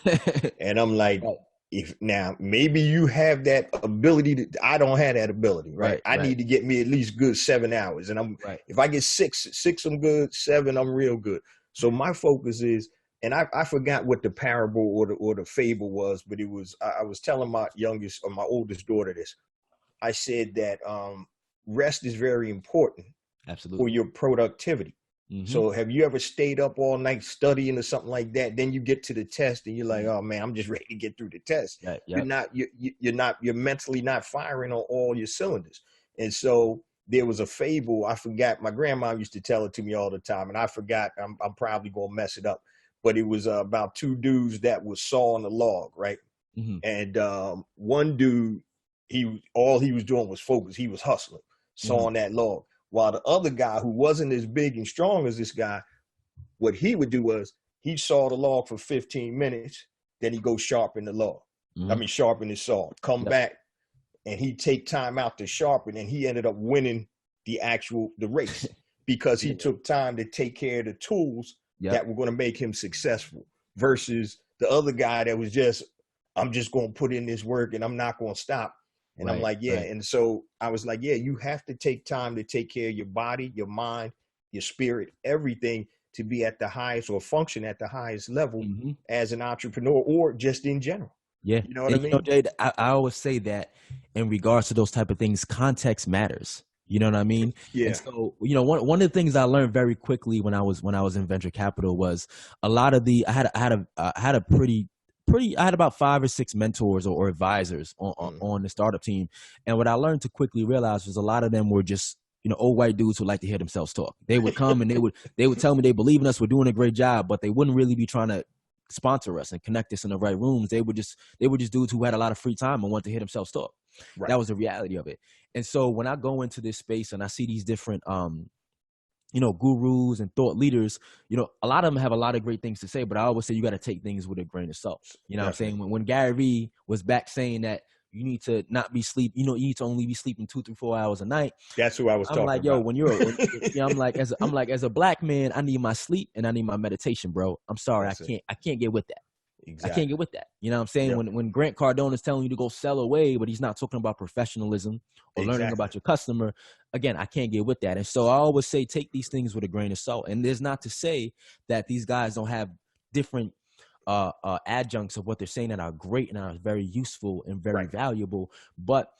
A: And I'm like, if now maybe you have that ability I don't have that ability, right? I need to get me at least good 7 hours. And if I get six, I'm good. 7, I'm real good. So my focus is and I forgot what the parable or the fable was, but it was I was telling my youngest or my oldest daughter this. I said that rest is very important for
B: Absolutely.
A: your productivity.
B: Mm-hmm.
A: So have you ever stayed up all night studying or something like that? Then you get to the test and you're like, oh man, I'm just ready to get through the test.
B: Yeah.
A: You're
B: Yep.
A: not, you're mentally not firing on all your cylinders. And so there was a fable. I forgot. My grandma used to tell it to me all the time, and I forgot. I'm probably gonna mess it up, but it was about two dudes that was sawing a log, right?
B: Mm-hmm.
A: And one dude, all he was doing was focus. He was hustling,
B: Mm-hmm.
A: sawing that log. While the other guy, who wasn't as big and strong as this guy, what he would do was he saw the log for 15 minutes, then he go sharpen the log. I
B: Mm-hmm.
A: mean, sharpen his saw. Come
B: Yep.
A: back, and he take time out to sharpen, and he ended up winning the race because he
B: Yeah.
A: took time to take care of the tools
B: Yep.
A: that were going to make him successful versus the other guy that was just, I'm just going to put in this work and I'm not going to stop. And I'm
B: Right.
A: like, yeah.
B: Right.
A: And so I was like, yeah, you have to take time to take care of your body, your mind, your spirit, everything, to be at the highest or function at the highest level
B: Mm-hmm.
A: as an entrepreneur or just in general.
B: Yeah.
A: You know what I
B: And
A: mean?
B: Jade, I always say that in regards to those type of things, context matters. You know what I mean? And
A: Yeah.
B: so, one of the things I learned very quickly when I was in venture capital was a lot of the I had a pretty I had about 5 or 6 mentors or advisors on the startup team. And what I learned to quickly realize was a lot of them were just old white dudes who like to hear themselves talk. They would come and they would tell me they believe in us, we're doing a great job, but they wouldn't really be trying to sponsor us and connect us in the right rooms. They were just dudes who had a lot of free time and wanted to hear themselves talk.
A: Right.
B: That was the reality of it. And so when I go into this space and I see these different gurus and thought leaders, a lot of them have a lot of great things to say, but I always say you got to take things with a grain of salt. You know what I'm saying?
A: Definitely.
B: When Gary Vee was back saying that you need to not be sleep, you need to only be sleeping 2, 3, 4 hours a night.
A: That's who I was
B: I'm
A: talking
B: like, yo,
A: about.
B: I'm like, as a black man, I need my sleep and I need my meditation, bro. I'm sorry,
A: That's it.
B: I can't get with that. I can't
A: Exactly.
B: get with that. You know what I'm saying?
A: Yep.
B: When Grant Cardone is telling you to go sell away, but he's not talking about professionalism or learning
A: Exactly.
B: about your customer, again, I can't get with that. And so I always say take these things with a grain of salt. And there's not to say that these guys don't have different adjuncts of what they're saying that are great and are very useful and very
A: Right.
B: valuable, but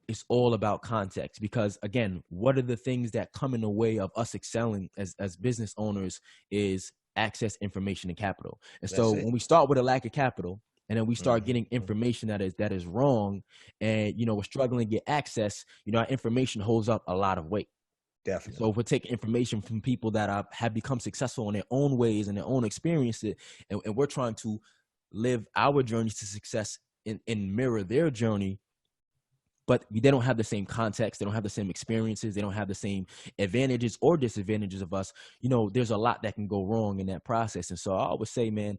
B: it's all about context. Because again, what are the things that come in the way of us excelling as business owners is access, information, and capital. And so
A: That's
B: when
A: it.
B: we start with a lack of capital and then we start getting
A: Mm-hmm.
B: information that is wrong, and we're struggling to get access, our information holds up a lot of weight. So
A: Definitely.
B: if we're taking information from people that have become successful in their own ways and their own experiences, and we're trying to live our journeys to success and mirror their journey, but they don't have the same context, they don't have the same experiences, they don't have the same advantages or disadvantages of us, there's a lot that can go wrong in that process. And so I always say, man,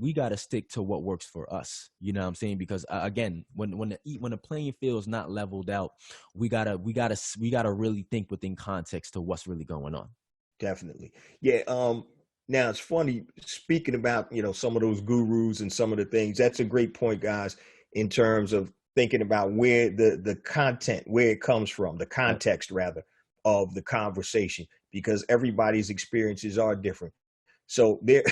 B: we got to stick to what works for us. You know what I'm saying? Because again, when the playing field is not leveled out, we gotta really think within context to what's really going on.
A: Definitely. Yeah. Now it's funny speaking about, some of those gurus and some of the things. That's a great point, guys, in terms of thinking about where the content, where it comes from, the
B: Yep.
A: context rather of the conversation, because everybody's experiences are different. So there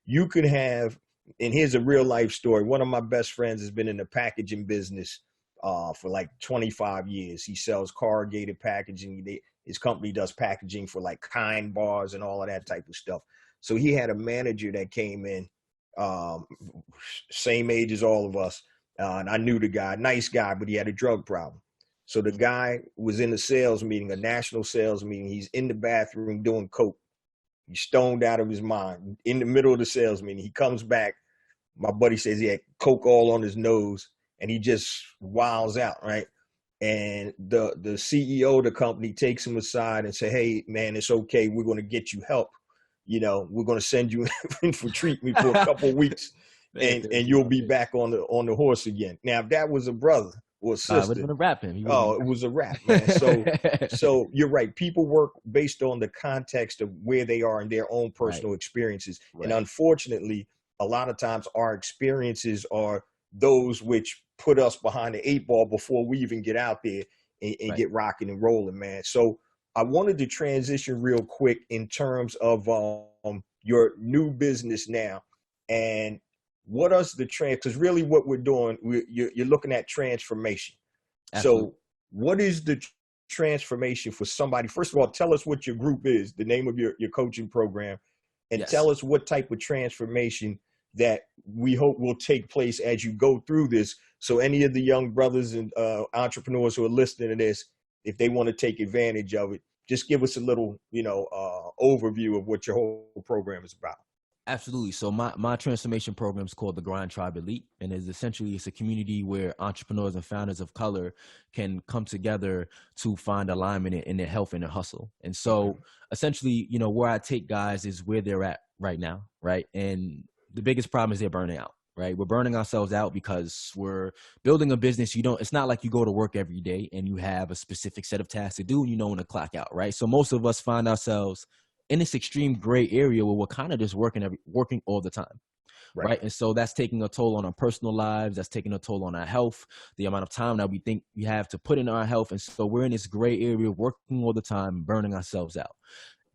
A: you could have, and here's a real life story. One of my best friends has been in the packaging business for like 25 years. He sells corrugated packaging. His company does packaging for like Kind bars and all of that type of stuff. So he had a manager that came in, um, same age as all of us. And I knew the guy, nice guy, but he had a drug problem. So the guy was in a sales meeting, a national sales meeting. He's in the bathroom doing coke. He's stoned out of his mind in the middle of the sales meeting. He comes back. My buddy says he had coke all on his nose, and he just wiles out, right? And the CEO of the company takes him aside and say, "Hey, man, it's okay. We're going to get you help. We're going to send you in for treatment for a couple of weeks,
B: Man,
A: and you'll be back on the horse again." Now, if that was a brother or a
B: it would have
A: sister,
B: been a rap him. He would
A: oh, it was a wrap, man. So you're right. People work based on the context of where they are in their own
B: right,
A: personal experiences. And
B: right,
A: unfortunately, a lot of times our experiences are those which put us behind the eight ball before we even get out there and
B: right.
A: get rocking and rolling, man. So I wanted to transition real quick in terms of your new business now, and what is the trend? Because really, what we're doing, you're looking at transformation.
B: Absolutely.
A: So, what is the transformation for somebody? First of all, tell us what your group is, the name of your coaching program, and
B: Yes.
A: tell us what type of transformation that we hope will take place as you go through this. So, any of the young brothers and entrepreneurs who are listening to this, if they want to take advantage of it, just give us a little, overview of what your whole program is about.
B: Absolutely. So my transformation program is called the Grind Tribe Elite, and is essentially it's a community where entrepreneurs and founders of color can come together to find alignment in their health and their hustle. And
A: Okay.
B: so essentially, where I take guys is where they're at right now, right? And the biggest problem is they're burning out. Right. We're burning ourselves out because we're building a business. It's not like you go to work every day and you have a specific set of tasks to do and you know when to clock out. Right. So most of us find ourselves in this extreme gray area where we're kind of just working all the time. Right. And so that's taking a toll on our personal lives. That's taking a toll on our health, the amount of time that we think we have to put in our health. And so we're in this gray area, working all the time, burning ourselves out.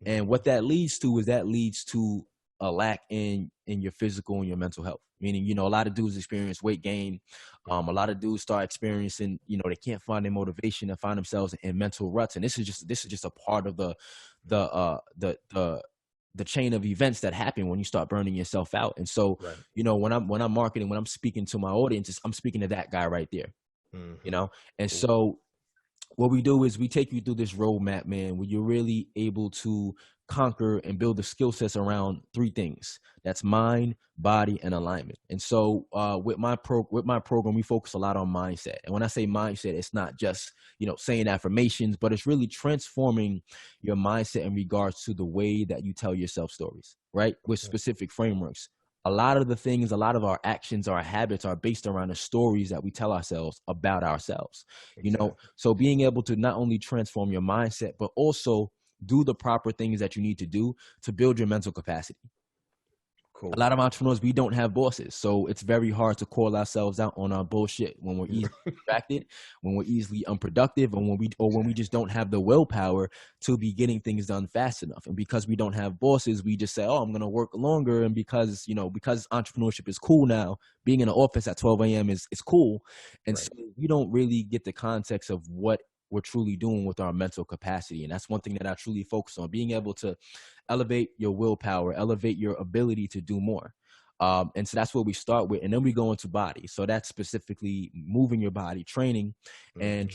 B: And what that leads to a lack in your physical and your mental health. Meaning, a lot of dudes experience weight gain. A lot of dudes start experiencing, they can't find their motivation and find themselves in mental ruts. And this is just a part of the chain of events that happen when you start burning yourself out. And so, when I'm marketing, when I'm speaking to my audience, I'm speaking to that guy right there. And so what we do is we take you through this roadmap, man, where you're really able to conquer and build the skill sets around three things. That's mind, body, and alignment. And so with my program, we focus a lot on mindset. And when I say mindset, it's not just, saying affirmations, but it's really transforming your mindset in regards to the way that you tell yourself stories, right? With specific frameworks. A lot of our actions, our habits are based around the stories that we tell ourselves about ourselves.
A: Exactly.
B: So being able to not only transform your mindset, but also do the proper things that you need to do to build your mental capacity.
A: Cool.
B: A lot of entrepreneurs, we don't have bosses. So it's very hard to call ourselves out on our bullshit when we're easily distracted, when we're easily unproductive, and when we just don't have the willpower to be getting things done fast enough. And because we don't have bosses, we just say, oh, I'm going to work longer. And because entrepreneurship is cool now, being in an office at 12 a.m. is cool. And so we don't really get the context of what we're truly doing with our mental capacity. And that's one thing that I truly focus on, being able to elevate your willpower, elevate your ability to do more. And so that's what we start with. And then we go into body. So that's specifically moving your body, training and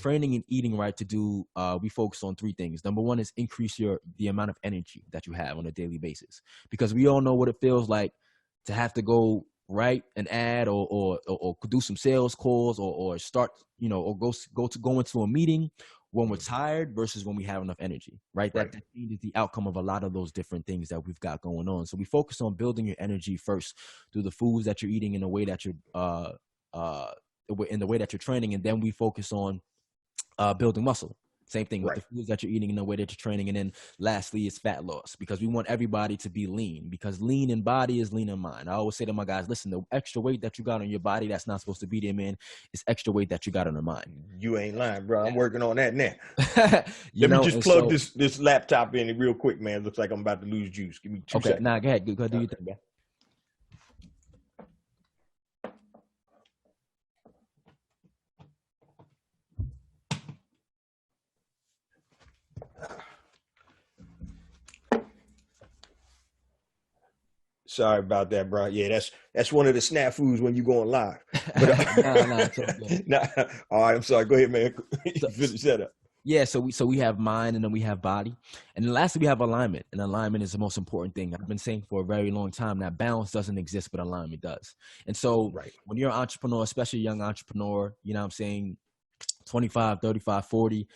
B: eating right to do. We focus on three things. Number one is increase the amount of energy that you have on a daily basis, because we all know what it feels like to have to go write an ad or do some sales calls or start, or go into a meeting when we're tired versus when we have enough energy, right? That changes the outcome of a lot of those different things that we've got going on. So we focus on building your energy first through the foods that you're eating in the way that you're in the way that you're training, and then we focus on building muscle. Same thing with the foods that you're eating and the way that you're training. And then lastly is fat loss, because we want everybody to be lean, because lean in body is lean in mind. I always say to my guys, listen, the extra weight that you got on your body that's not supposed to be there, man, is extra weight that you got on your mind.
A: You ain't lying, bro. I'm working on that now. Let me just plug this laptop in real quick, man. Looks like I'm about to lose juice. Give me 2 seconds.
B: Nah, go ahead. Go do your thing, man.
A: Sorry about that, bro. Yeah, that's one of the snafus when you going live. But, nah. All right, I'm sorry. Go ahead, man. Finish that up.
B: Yeah, so we have mind, and then we have body, and then lastly we have alignment. And alignment is the most important thing. I've been saying for a very long time that balance doesn't exist, but alignment does. And so when you're an entrepreneur, especially a young entrepreneur, 25, 35, 40,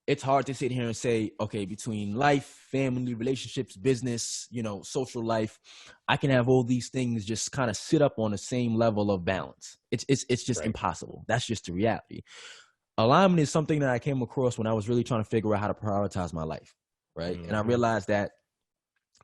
B: it's hard to sit here and say, okay, between life, family, relationships, business, social life, I can have all these things just kind of sit up on the same level of balance. It's just impossible. That's just the reality. Alignment is something that I came across when I was really trying to figure out how to prioritize my life, right? And I realized that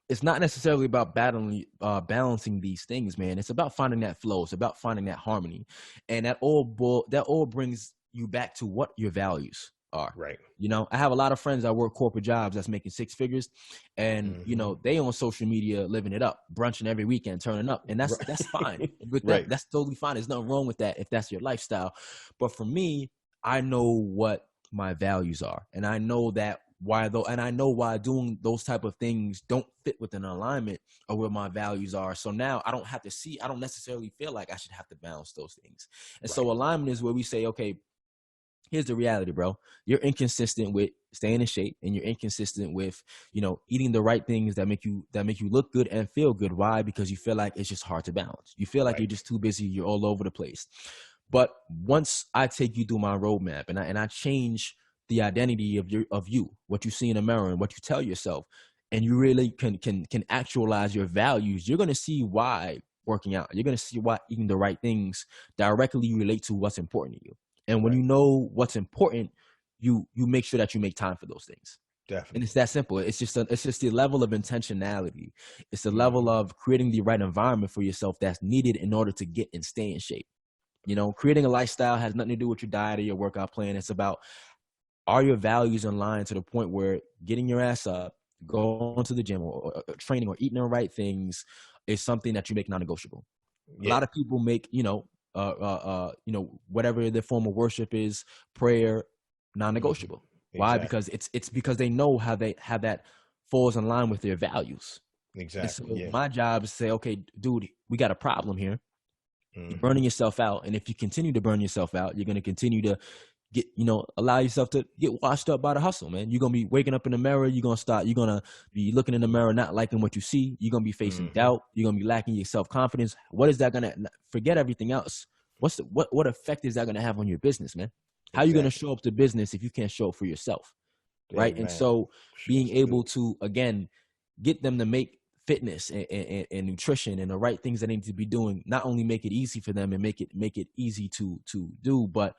B: it's not necessarily about balancing these things, man. It's about finding that flow. It's about finding that harmony, and that all brings you back to what your values, are.
A: Right.
B: You know, I have a lot of friends that work corporate jobs that's making six figures, and you
A: Mm-hmm.
B: know, they on social media living it up, brunching every weekend, turning up, and that's fine with them.
A: Right.
B: That's totally fine. There's nothing wrong with that if that's your lifestyle. But for me, I know what my values are, and I know that and I know why doing those type of things don't fit within alignment of where my values are. So now I don't necessarily feel like I should have to balance those things. And
A: Right.
B: so alignment is where we say, okay, here's the reality, bro. You're inconsistent with staying in shape, and you're inconsistent with, you know, eating the right things that make you look good and feel good. Why? Because you feel like it's just hard to balance. You feel like
A: Right.
B: you're just too busy. You're all over the place. But once I take you through my roadmap and I change the identity of you, what you see in the mirror and what you tell yourself, and you really can actualize your values, you're gonna see why working out. You're gonna see why eating the right things directly relate to what's important to you. And when
A: Right.
B: you know what's important, you make sure that you make time for those things. And it's
A: Definitely.
B: that simple. It's just the level of intentionality. It's the level
A: Mm-hmm.
B: of creating the right environment for yourself that's needed in order to get and stay in shape. You know, creating a lifestyle has nothing to do with your diet or your workout plan. It's about, are your values in line to the point where getting your ass up, going to the gym, or training, or eating the right things is something that you make non-negotiable. A
A: Yeah.
B: lot of people make, whatever their form of worship is, prayer,
A: Mm-hmm.
B: non-negotiable. Why?
A: Exactly.
B: Because it's because they know how that falls in line with their values. And so
A: Exactly. Yeah.
B: my job is to say, okay, dude, we got a problem here. You're
A: Mm-hmm.
B: burning yourself out, and if you continue to burn yourself out, you're going to continue to allow yourself to get washed up by the hustle, man. You're going to be waking up in the mirror. You're going to be looking in the mirror, not liking what you see. You're going to be facing
A: Mm-hmm.
B: doubt. You're going to be lacking your self-confidence. What is that going to, forget everything else. What effect is that going to have on your business, man? How are you going to
A: Exactly.
B: show up to business if you can't show up for yourself?
A: Hey
B: Right. And
A: man.
B: so being able
A: Absolutely.
B: to, again, get them to make fitness and nutrition and the right things that they need to be doing, not only make it easy for them and make it easy to do, but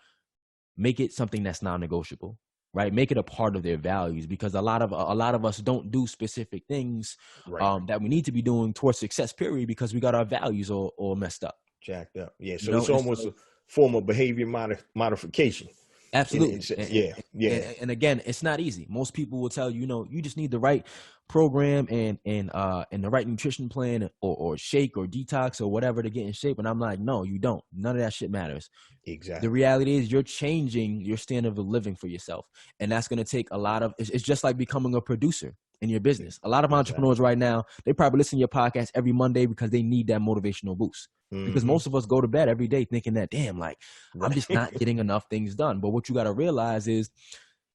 B: make it something that's non-negotiable, right? Make it a part of their values, because a lot of us don't do specific things
A: Right.
B: that we need to be doing towards success, period, because we got our values all messed up.
A: Jacked up. Yeah.
B: You
A: So
B: know,
A: it's
B: and
A: almost
B: so
A: a form of behavior modification.
B: absolutely.
A: Yeah. Yeah.
B: And again, it's not easy. Most people will tell you, you just need the right program and the right nutrition plan, or shake or detox or whatever to get in shape. And I'm like, no, you don't. None of that shit matters. The
A: Exactly.
B: reality is you're changing your standard of living for yourself. And that's going to take a lot of, it's just like becoming a producer in your business. A lot of
A: Exactly.
B: entrepreneurs right now, they probably listen to your podcast every Monday because they need that motivational boost. Because
A: Mm-hmm.
B: most of us go to bed every day thinking that, damn, like, I'm just
A: Right.
B: not getting enough things done. But what you got to realize is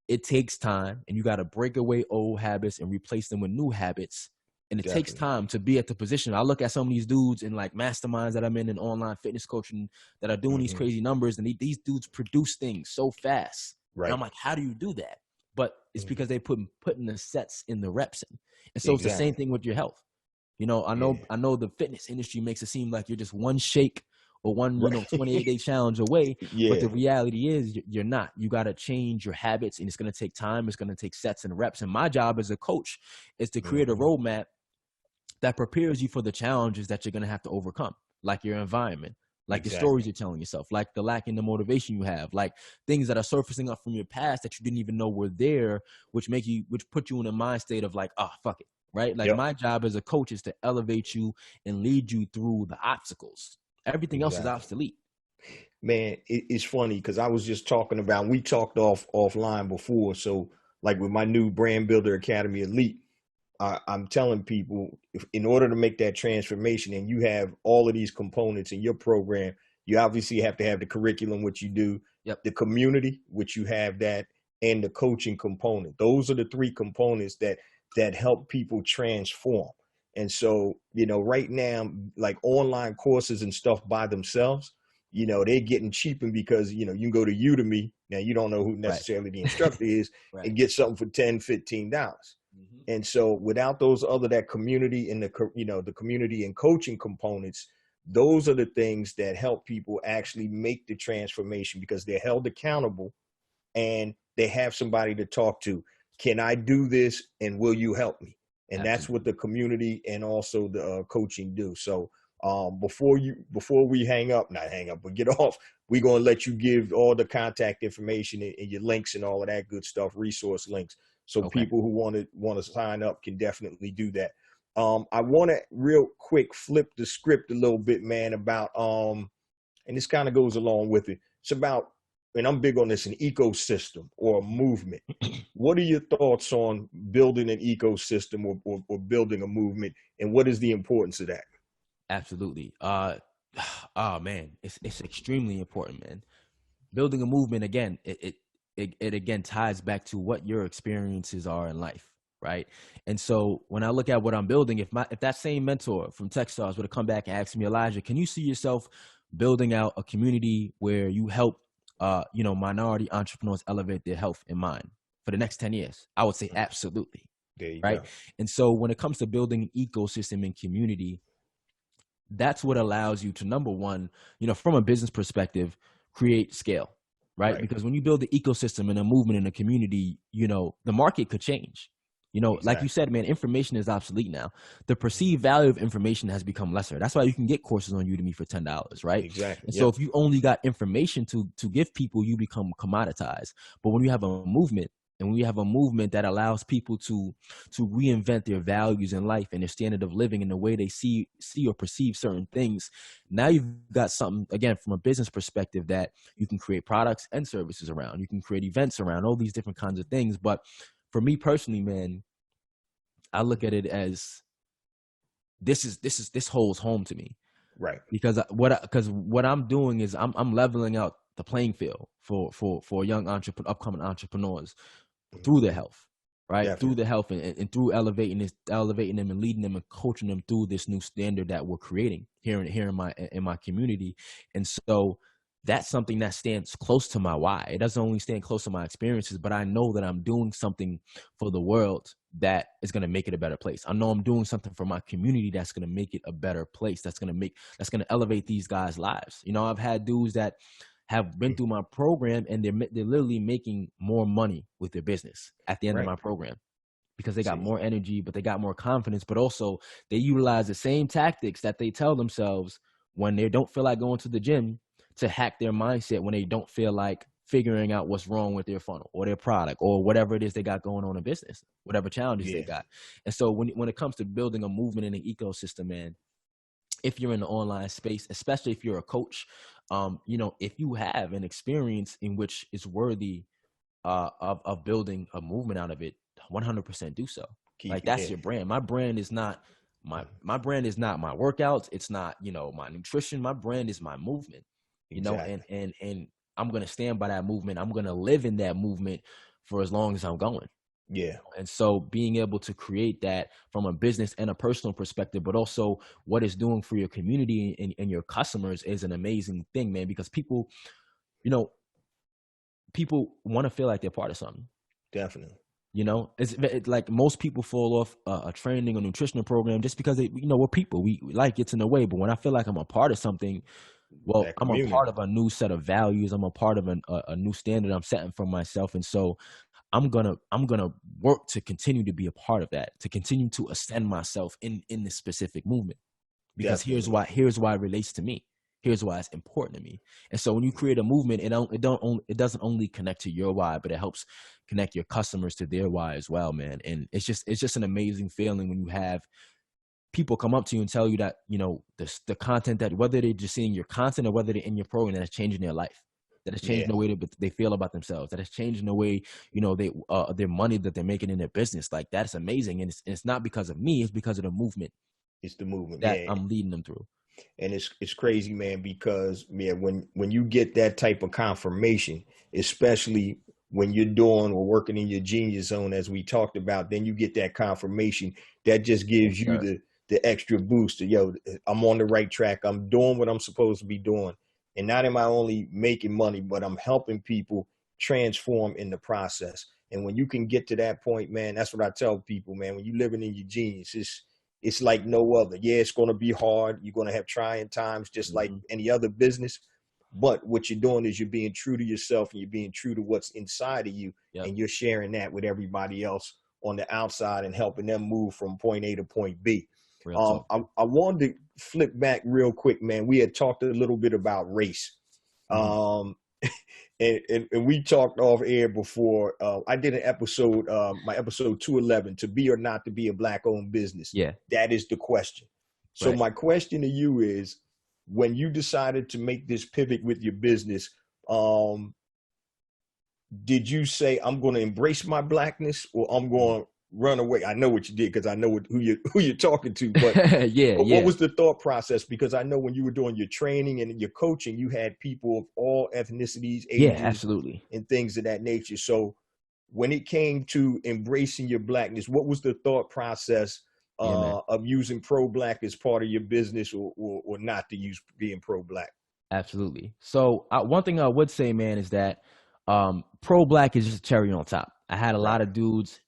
B: it takes time, and you got to break away old habits and replace them with new habits. And it takes
A: Definitely.
B: time to be at the position. I look at some of these dudes in like masterminds that I'm in and online fitness coaching that are doing these
A: Mm-hmm.
B: crazy numbers, and these dudes produce things so fast. And
A: Right.
B: I'm like, how do you do that? But it's
A: Mm-hmm.
B: because they putting the sets in the reps in. And so it's the same
A: Exactly.
B: thing with your health. I know
A: Yeah.
B: the fitness industry makes it seem like you're just one shake or one,
A: Right.
B: 28-day challenge away. But
A: Yeah.
B: the reality is you're not. You got to change your habits, and it's going to take time. It's going to take sets and reps. And my job as a coach is to create a
A: Mm-hmm.
B: roadmap that prepares you for the challenges that you're going to have to overcome, like your environment, like the stories
A: Exactly.
B: you're telling yourself, like the lack in the motivation you have, like things that are surfacing up from your past that you didn't even know were there, which put you in a mind state of like, oh, fuck it. Right. Like
A: Yep.
B: my job as a coach is to elevate you and lead you through the obstacles. Everything else is
A: Exactly.
B: obsolete.
A: Man, it's funny because I was just talking about, we talked offline before. So like with my new Brand Builder Academy Elite, I'm telling people, if in order to make that transformation and you have all of these components in your program, you obviously have to have the curriculum, which you do,
B: Yep.
A: the community, which you have that, and the coaching component. Those are the three components that help people transform. And so, right now, like online courses and stuff by themselves, they're getting cheapened because, you can go to Udemy. Now you don't know who
B: Right.
A: necessarily the instructor is
B: Right.
A: and get something for $10, $15.
B: Mm-hmm.
A: And so without those that community and the community and coaching components, those are the things that help people actually make the transformation because they're held accountable and they have somebody to talk to. Can I do this and will you help me? And that's what
B: Absolutely.
A: the community and also the coaching do. So Before we not hang up, but get off, we're gonna let you give all the contact information and your links and all of that good stuff, resource links, so
B: Okay.
A: people who want to sign up can definitely do that. I want to real quick flip the script a little bit, man, about and this kind of goes along with it. It's about, and I'm big on this, an ecosystem or a movement. What are your thoughts on building an ecosystem or building a movement, and what is the importance of that?
B: Absolutely. Oh man, it's extremely important, man. Building a movement again, it again ties back to what your experiences are in life, right? And so when I look at what I'm building, if that same mentor from Techstars were to come back and ask me, Elijah, can you see yourself building out a community where you help minority entrepreneurs elevate their health and mind for the next 10 years? I would say absolutely,
A: There you
B: right?
A: go.
B: And so when it comes to building an ecosystem and community, that's what allows you to, number one, from a business perspective, create scale, right?
A: Right.
B: Because when you build the ecosystem and a movement in a community, the market could change. Like you
A: Exactly.
B: said, man, information is obsolete now. The perceived value of information has become lesser. That's why you can get courses on Udemy for $10, right?
A: Exactly.
B: And so
A: Yep.
B: if you only got information to give people, you become commoditized. But when you have a movement, and we have a movement that allows people to reinvent their values in life and their standard of living and the way they see or perceive certain things, now you've got something, again, from a business perspective, that you can create products and services around. You can create events around all these different kinds of things. But for me personally, man, I look at it as this holds home to me,
A: Right.
B: because what I'm doing is I'm leveling out the playing field for young upcoming entrepreneurs through their health, right? Through
A: Definitely.
B: the health, and through elevating them and leading them and coaching them through this new standard that we're creating here in my community. And so that's something that stands close to my why. It doesn't only stand close to my experiences, but I know that I'm doing something for the world that is going to make it a better place. I know I'm doing something for my community that's going to make it a better place. That's going to elevate these guys' lives. I've had dudes that have been through my program, and they're literally making more money with their business at the end of
A: Right.
B: my program, because they got
A: See.
B: more energy, but they got more confidence, but also they utilize the same tactics that they tell themselves when they don't feel like going to the gym, to hack their mindset when they don't feel like figuring out what's wrong with their funnel or their product or whatever it is they got going on in business, whatever challenges they
A: Yeah.
B: got. And so when it comes to building a movement in an ecosystem, man, if you're in the online space, especially if you're a coach, if you have an experience in which is worthy of building a movement out of it, 100% do so.
A: Keep
B: Like,
A: it
B: that's
A: in.
B: your brand. My brand is not my brand is not my workouts. It's not, my nutrition. My brand is my movement, and
A: Exactly.
B: I'm going to stand by that movement. I'm going to live in that movement for as long as I'm going.
A: Yeah.
B: And so being able to create that from a business and a personal perspective, but also what it's doing for your community and your customers, is an amazing thing, man, because you know, people want to feel like they're part of something.
A: Definitely.
B: It's like most people fall off a training or nutritional program just because we're people. We life gets in the way. But when I feel like I'm a part of something, well,
A: That
B: I'm a part
A: community.
B: of a new set of values. I'm a part of a new standard I'm setting for myself. And so I'm gonna work to continue to be a part of that, to continue to ascend myself in this specific movement. Because here's
A: Definitely.
B: why it relates to me. Here's why it's important to me. And so when you create a movement, it doesn't only connect to your why, but it helps connect your customers to their why as well, man. And it's just an amazing feeling when you have people come up to you and tell you that, the content, that whether they're just seeing your content or whether they're in your program, that is changing their life, that is changing
A: Yeah.
B: the way that they feel about themselves, that is changing the way, they their money that they're making in their business. Like, that's amazing. And it's not because of me, it's because of the movement
A: It's the movement.
B: that
A: Yeah.
B: I'm leading them through.
A: And it's crazy, man, because yeah, when you get that type of confirmation, especially when you're doing or working in your genius zone, as we talked about, then you get that confirmation that just gives
B: Yes,
A: you
B: sir.
A: the extra boost. Yo, I'm on the right track. I'm doing what I'm supposed to be doing, and not am I only making money, but I'm helping people transform in the process. And when you can get to that point, man, that's what I tell people, man. When you're living in your genius, it's like no other. Yeah, it's going to be hard. You're going to have trying times just like
B: Hmm.
A: any other business. But what you're doing is you're being true to yourself and you're being true to what's inside of you.
B: Yep.
A: And you're sharing that with everybody else on the outside and helping them move from point A to point B.
B: Real talk.
A: I wanted to flip back real quick, man. We had talked a little bit about race.
B: Mm-hmm.
A: And we talked off air before. I did an episode, my episode 211, to be or not to be a black owned business.
B: Yeah.
A: That is the question. So
B: Right.
A: my question to you is, when you decided to make this pivot with your business, did you say, I'm going to embrace my blackness, or I'm going to run away? I know what you did, because I know who you're talking to, but
B: Yeah.
A: what was the thought process? Because I know when you were doing your training and your coaching, you had people of all ethnicities,
B: Yeah,
A: ages,
B: absolutely.
A: and things of that nature. So when it came to embracing your blackness, what was the thought process
B: Yeah,
A: of using pro-black as part of your business, or not to use being pro-black?
B: absolutely. So one thing I would say, man, is that pro black is just a cherry on top. I had a lot
A: Right.
B: of dudes,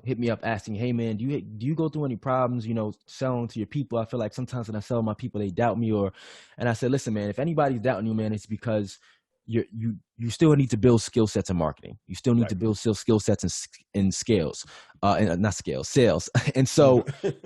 B: hit me up asking, "Hey, man, do you go through any problems, selling to your people?" I feel like sometimes when I sell my people, they doubt me, and I said, "Listen, man, if anybody's doubting you, man, it's because you still need to build skill sets in marketing. You still need
A: Right.
B: to build skill sets in scales, and not scales, sales. And so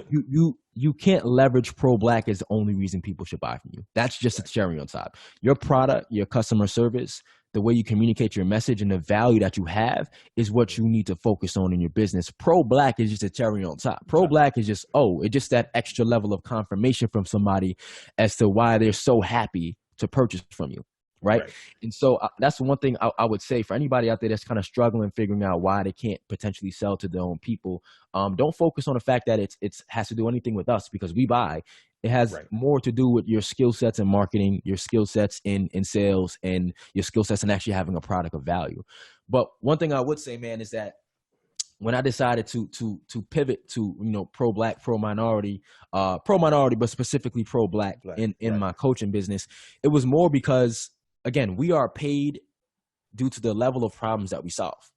B: you can't leverage pro black as the only reason people should buy from you. That's just a
A: Right.
B: cherry on top. Your product, your customer service, the way you communicate your message, and the value that you have is what you need to focus on in your business. Pro black is just a cherry on top. Pro black is just, it's just that extra level of confirmation from somebody as to why they're so happy to purchase from you. Right.
A: Right.
B: And so that's one thing I would say for anybody out there that's kind of struggling, figuring out why they can't potentially sell to their own people. Don't focus on the fact that it has to do anything with us, because we buy. It has
A: Right.
B: more to do with your skill sets in marketing, your skill sets in sales, and your skill sets in actually having a product of value. But one thing I would say, man, is that when I decided to pivot to pro black, pro minority, but specifically pro black in
A: Right.
B: my coaching business, it was more because, again, we are paid due to the level of problems that we solve.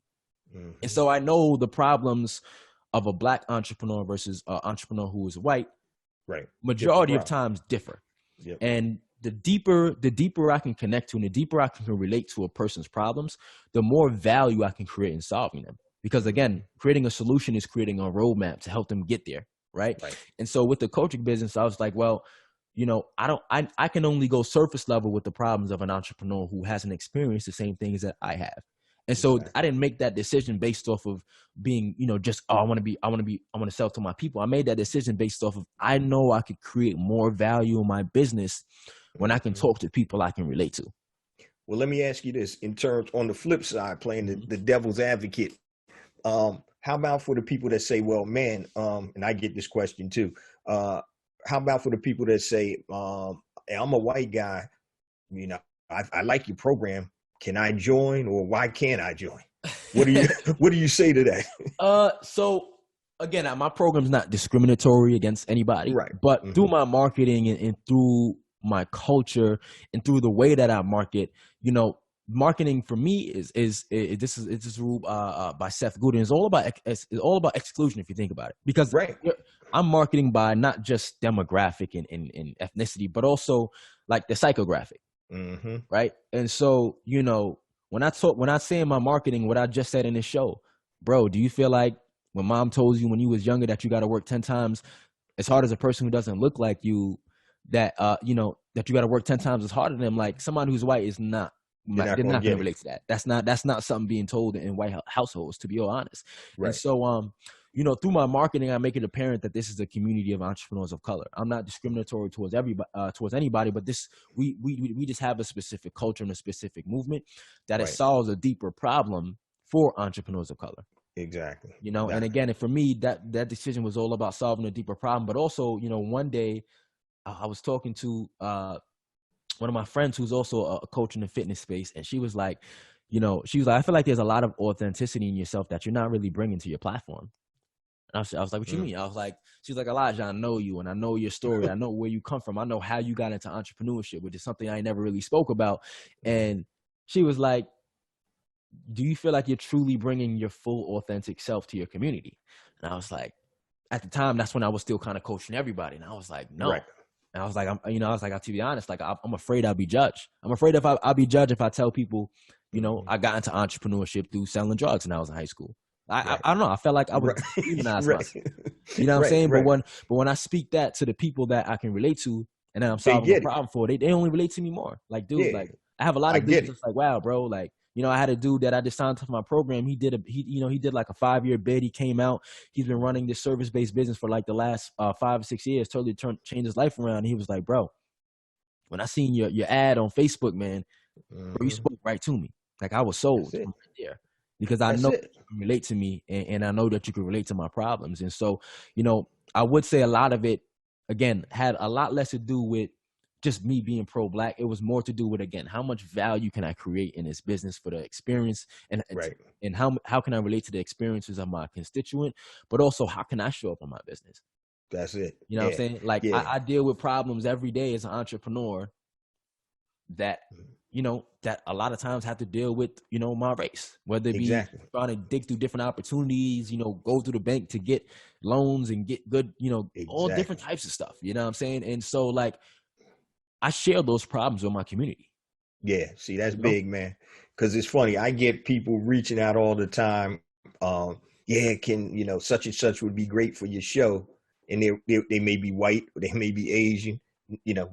A: Mhm.
B: And so I know the problems of a black entrepreneur versus an entrepreneur who is white,
A: Right.
B: majority of times differ.
A: Yep.
B: And the deeper I can connect to, and the deeper I can relate to a person's problems, the more value I can create in solving them. Because again, creating a solution is creating a roadmap to help them get there. Right. And so with the coaching business, I was like, well, I can only go surface level with the problems of an entrepreneur who hasn't experienced the same things that I have. And so I didn't make that decision based off of being, just, I want to sell to my people. I made that decision based off of, I know I could create more value in my business when I can talk to people I can relate to.
A: Well, let me ask you this, in terms, on the flip side, playing the devil's advocate. How about for the people that say, well, man, and I get this question too. How about for the people that say, hey, I'm a white guy, I like your program. Can I join, or why can't I join? What do you say to that?
B: So again, my program's not discriminatory against anybody,
A: Right.
B: but through my marketing and through my culture and through the way that I market, marketing for me is this rule by Seth Godin. It's all about exclusion, if you think about it, because I'm marketing by not just demographic and ethnicity, but also like the psychographic.
A: Mm-hmm.
B: Right. And so, when I say in my marketing what I just said in this show, bro, do you feel like when mom told you when you was younger that you got to work 10 times as hard as a person who doesn't look like you, that that you got to work 10 times as hard as them? Like, somebody who's white is not. They're not going to relate to that. That's not something being told in white households, to be all honest. Right. And so, through my marketing, I make it apparent that this is a community of entrepreneurs of color. I'm not discriminatory towards anybody, but we just have a specific culture and a specific movement that it solves a deeper problem for entrepreneurs of color.
A: Exactly.
B: And again, for me, that decision was all about solving a deeper problem. But also, one day I was talking to one of my friends who's also a coach in the fitness space, and she was like, I feel like there's a lot of authenticity in yourself that you're not really bringing to your platform. And I was like, what you mean? I was like, she's like, Elijah, I know you, and I know your story. I know where you come from. I know how you got into entrepreneurship, which is something I never really spoke about. And she was like, do you feel like you're truly bringing your full authentic self to your community? And I was like, at the time, that's when I was still kind of coaching everybody. And I was like, no. Right. And I was like, to be honest, like, I'm afraid I'll be judged. I'm afraid I'll be judged if I tell people, I got into entrepreneurship through selling drugs when I was in high school. I don't know. I felt like I was
A: Right.
B: demonized
A: Right.
B: myself. You know what I'm
A: Right.
B: saying?
A: Right.
B: But when I speak that to the people that I can relate to and that I'm
A: They
B: solving a
A: get it.
B: problem for, they only relate to me more. Like, dude,
A: Yeah.
B: like I have a lot
A: I
B: of dudes
A: get it.
B: that's like, wow, bro, like, I had a dude that I just signed up for my program. He did like a 5-year bid. He came out. He's been running this service-based business for like the last 5 or 6 years. Totally changed his life around. And he was like, bro, when I seen your ad on Facebook, man, bro, you
A: Hmm.
B: spoke right to me. Like I was
A: That's
B: sold
A: it.
B: from right there because I
A: That's
B: know
A: it.
B: that you can relate to me and I know that you can relate to my problems. And so, I would say a lot of it, again, had a lot less to do with just me being pro-black. It was more to do with, again, how much value can I create in this business for the experience
A: Right.
B: and how can I relate to the experiences of my constituent, but also how can I show up on my business?
A: That's it.
B: You know what I'm
A: Yeah.
B: saying? Like
A: Yeah.
B: I deal with problems every day as an entrepreneur that that a lot of times have to deal with my race, whether it be
A: Exactly.
B: trying to dig through different opportunities, go through the bank to get loans and get good, all different
A: Exactly.
B: types of stuff, you know what I'm saying? And so, like, I share those problems with my community.
A: Yeah. See, that's
B: you know
A: big, man. Because it's funny. I get people reaching out all the time. Yeah, can such and such would be great for your show, and they may be white, or they may be Asian.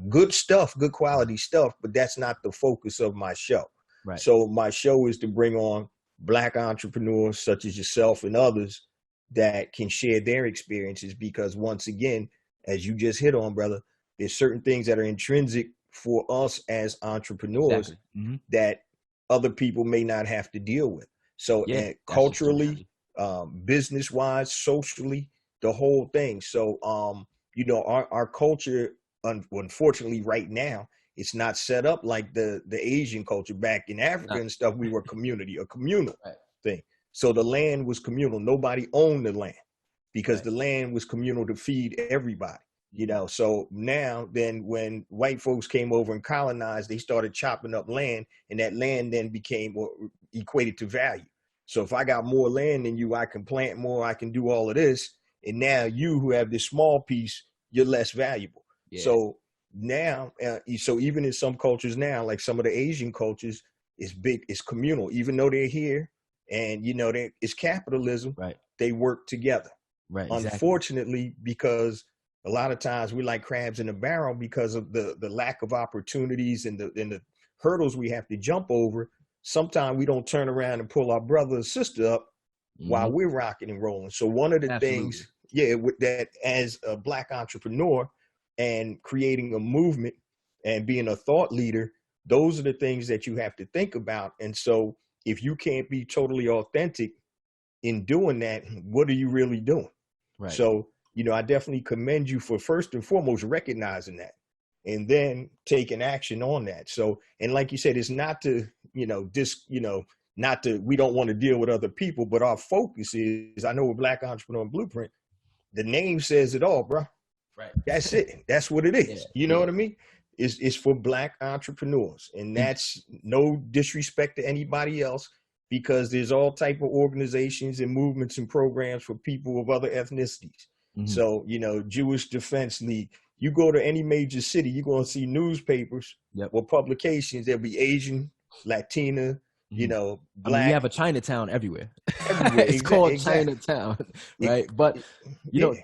A: Good stuff, good quality stuff, but that's not the focus of my show.
B: right.
A: So my show is to bring on Black entrepreneurs such as yourself and others that can share their experiences, because once again, as you just hit on, brother, there's certain things that are intrinsic for us as entrepreneurs
B: Exactly. Hmm.
A: that other people may not have to deal with. So,
B: Yeah,
A: and
B: that's just the
A: culturally,
B: reality.
A: business wise, socially, the whole thing. So, our culture, unfortunately, right now, it's not set up like the Asian culture back in Africa
B: Not
A: and stuff. We were a communal
B: right.
A: thing. So the land was communal. Nobody owned the land because
B: Right.
A: the land was communal to feed everybody.
B: Mhm.
A: So now, then, when white folks came over and colonized, they started chopping up land, and that land then became equated to value. So if I got more land than you, I can plant more, I can do all of this, and now you who have this small piece, you're less valuable.
B: Yeah.
A: So now, so even in some cultures now, like some of the Asian cultures, it's communal, even though they're here, and it's capitalism.
B: Right.
A: They work together.
B: Right. Exactly.
A: Unfortunately, because a lot of times we like crabs in a barrel because of the lack of opportunities and the hurdles we have to jump over. Sometimes we don't turn around and pull our brother or sister up
B: Hmm.
A: while we're rocking and rolling. So one of the
B: Absolutely.
A: things, yeah, with that, as a Black entrepreneur and creating a movement and being a thought leader, those are the things that you have to think about. And so if you can't be totally authentic in doing that, what are you really doing?
B: Right.
A: So, I definitely commend you for first and foremost recognizing that and then taking action on that. So, and like you said, it's not to, not to, we don't want to deal with other people, but our focus is, I know with Black Entrepreneur Blueprint, the name says it all, bro.
B: Right.
A: That's it. That's what it
B: Yeah.
A: is. You know
B: Yeah.
A: what I mean? It's for Black entrepreneurs, and
B: And
A: that's no disrespect to anybody else, because there's all type of organizations and movements and programs for people of other ethnicities.
B: mhm.
A: So Jewish Defense League. You go to any major city, you're gonna see newspapers
B: Yep.
A: or publications. There'll be Asian, Latina,
B: Mhm. I mean, we
A: Black,
B: have a Chinatown everywhere.
A: everywhere.
B: It's called
A: Exactly.
B: Chinatown,
A: It,
B: right? But
A: it,
B: you know,
A: yeah.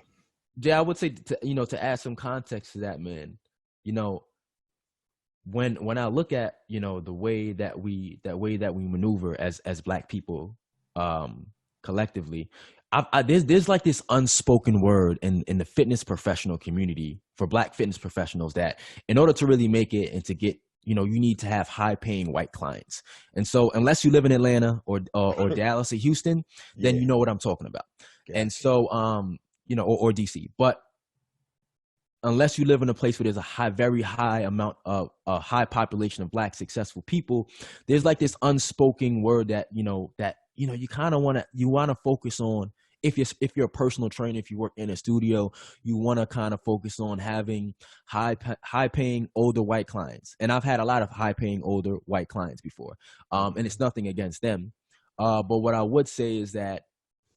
B: Jay, I would say to add some context to that, man. You know, when I look at the way that we maneuver as Black people, collectively, there's like this unspoken word in the fitness professional community for Black fitness professionals that in order to really make it and to get you need to have high paying white clients. And so unless you live in Atlanta or Dallas or Houston, then
A: Yeah.
B: you know what I'm talking about. And
A: Gotcha.
B: so or DC. But unless you live in a place where there's very high amount of a high population of Black successful people, there's like this unspoken word that you kind of want to focus on. If you're a personal trainer, if you work in a studio, you want to kind of focus on having high paying older white clients. And I've had a lot of high paying older white clients before, and it's nothing against them. But what I would say is that,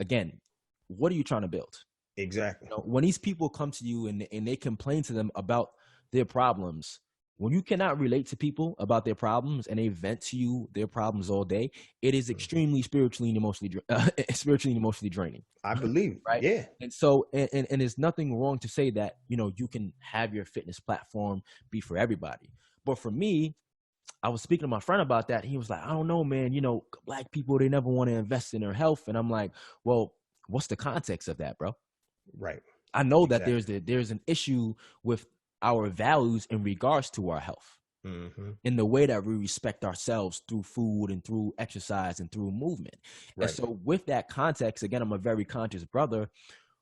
B: again, what are you trying to build?
A: Exactly.
B: When these people come to you and they complain to them about their problems, when you cannot relate to people about their problems and they vent to you their problems all day, it is extremely spiritually and emotionally draining.
A: I believe it.
B: Right.
A: Yeah.
B: And so, and there's nothing wrong to say that, you can have your fitness platform be for everybody. But for me, I was speaking to my friend about that. He was like, I don't know, man, Black people, they never want to invest in their health. And I'm like, well, what's the context of that, bro?
A: Right.
B: I know that
A: Exactly.
B: there's an issue with our values in regards to our health,
A: Mm-hmm.
B: in the way that we respect ourselves through food and through exercise and through movement. And
A: Right.
B: so with that context, again, I'm a very conscious brother.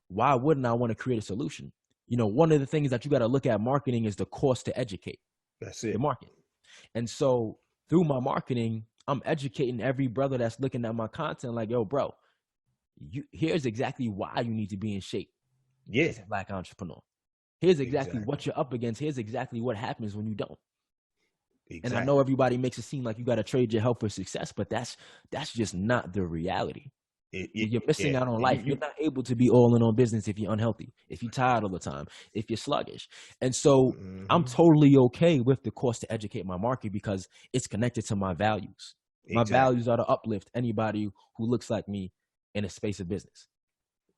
B: Why wouldn't I want to create a solution? One of the things that you got to look at marketing is the cost to educate
A: That's
B: your
A: it.
B: market. And so through my marketing, I'm educating every brother that's looking at my content like, yo, bro, here's exactly why you need to be in shape
A: Yeah.
B: as a Black entrepreneur. Here's exactly
A: Exactly.
B: what you're up against. Here's exactly what happens when you don't. And I know
A: Exactly.
B: everybody makes it seem like you got to trade your health for success, but that's just not the reality. You're missing
A: Yeah.
B: out on
A: You
B: life. You're not able to be all in on business if you're unhealthy, if you're tired all the time, if you're sluggish. And so I'm
A: mm-hmm.
B: totally okay with the cost to educate my market because it's connected to my values. My
A: Exactly.
B: values are to uplift anybody who looks like me in a space of business.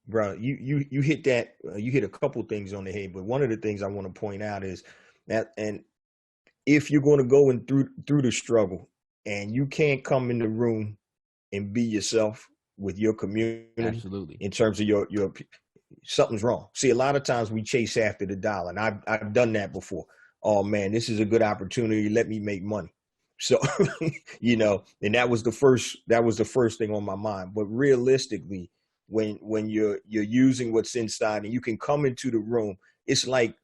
A: Bro, you hit that you hit a couple things on the head, but one of the things I want to point out is that, and if you're going to go in through the struggle and you can't come in the room and be yourself with your community
B: Absolutely.
A: in terms of your something's wrong. See, a lot of times we chase after the dollar, and I've done that before. Oh man, this is a good opportunity. Let me make money. So, and that was the first thing on my mind. But realistically, when you're using what's inside and you can come into the room, it's like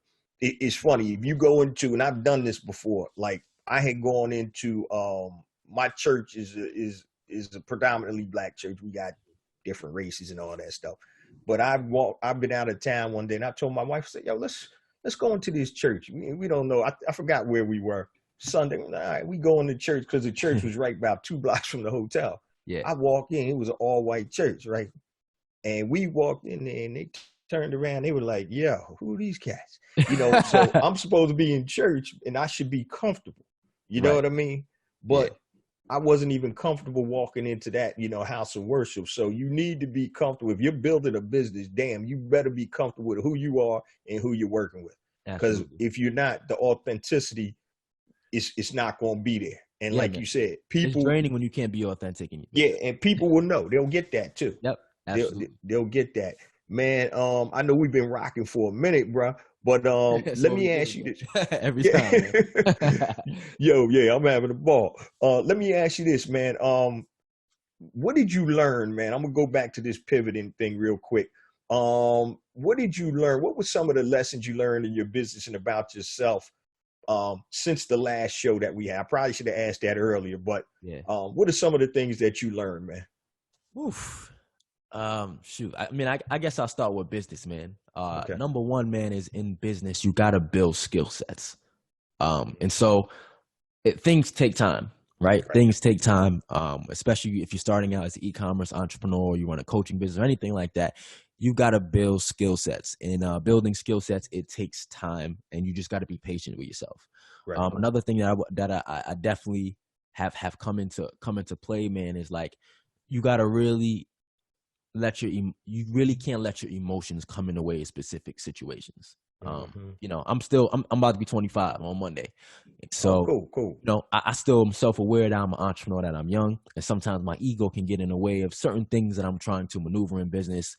A: it's funny if you go into, and I've done this before. Like I had gone into my church is a predominantly Black church. We got different races and all that stuff. But I've been out of town one day, and I told my wife, I said, "Yo, let's go into this church. We don't know. I forgot where we were. Sunday. All right, we go into church because the church was right about 2 blocks from the hotel.
B: Yeah.
A: I walked in. It was an all white church, right? And we walked in there, and they turned around. They were like, "Yo, who are these cats?" So I'm supposed to be in church, and I should be comfortable. You know
B: Right.
A: what I mean?
B: Yeah.
A: But I wasn't even comfortable walking into that, house of worship. So you need to be comfortable. If you're building a business, damn, you better be comfortable with who you are and who you're working with. Because
B: Absolutely.
A: if you're not, the authenticity it's not going to be there. And
B: Yeah,
A: like
B: man.
A: you said,
B: It's
A: people,
B: draining when you can't be authentic in your
A: yeah,
B: business.
A: and people will know. They'll get that too.
B: Yep.
A: They'll
B: Absolutely.
A: they'll get that. Man, I know we've been rocking for a minute, bro, but
B: That's
A: let
B: what we
A: me
B: do,
A: ask you this.
B: man. Every time,
A: Yeah.
B: man.
A: Yo, yeah, I'm having a ball. Let me ask you this, man. What did you learn, man? I'm gonna go back to this pivoting thing real quick. What did you learn? What were some of the lessons you learned in your business and about yourself since the last show that we had? I probably should have asked that earlier, but
B: Yeah.
A: what are some of the things that you learned, man?
B: Oof. Shoot. I mean, I guess I'll start with business, man.
A: Okay.
B: Number one, man, is in business, you gotta build skill sets. And so things take time, right?
A: Right.
B: Things take time, especially if you're starting out as an e-commerce entrepreneur, you run a coaching business or anything like that. You got to build skill sets, and building skill sets, it takes time, and you just got to be patient with yourself.
A: Right.
B: Another thing that I definitely have come into play, man, is like you got to really you really can't let your emotions come in the way of specific situations.
A: Mm-hmm.
B: I'm about to be 25 on Monday.
A: Oh,
B: So,
A: cool.
B: I still am self-aware that I'm an entrepreneur, that I'm young, and sometimes my ego can get in the way of certain things that I'm trying to maneuver in business,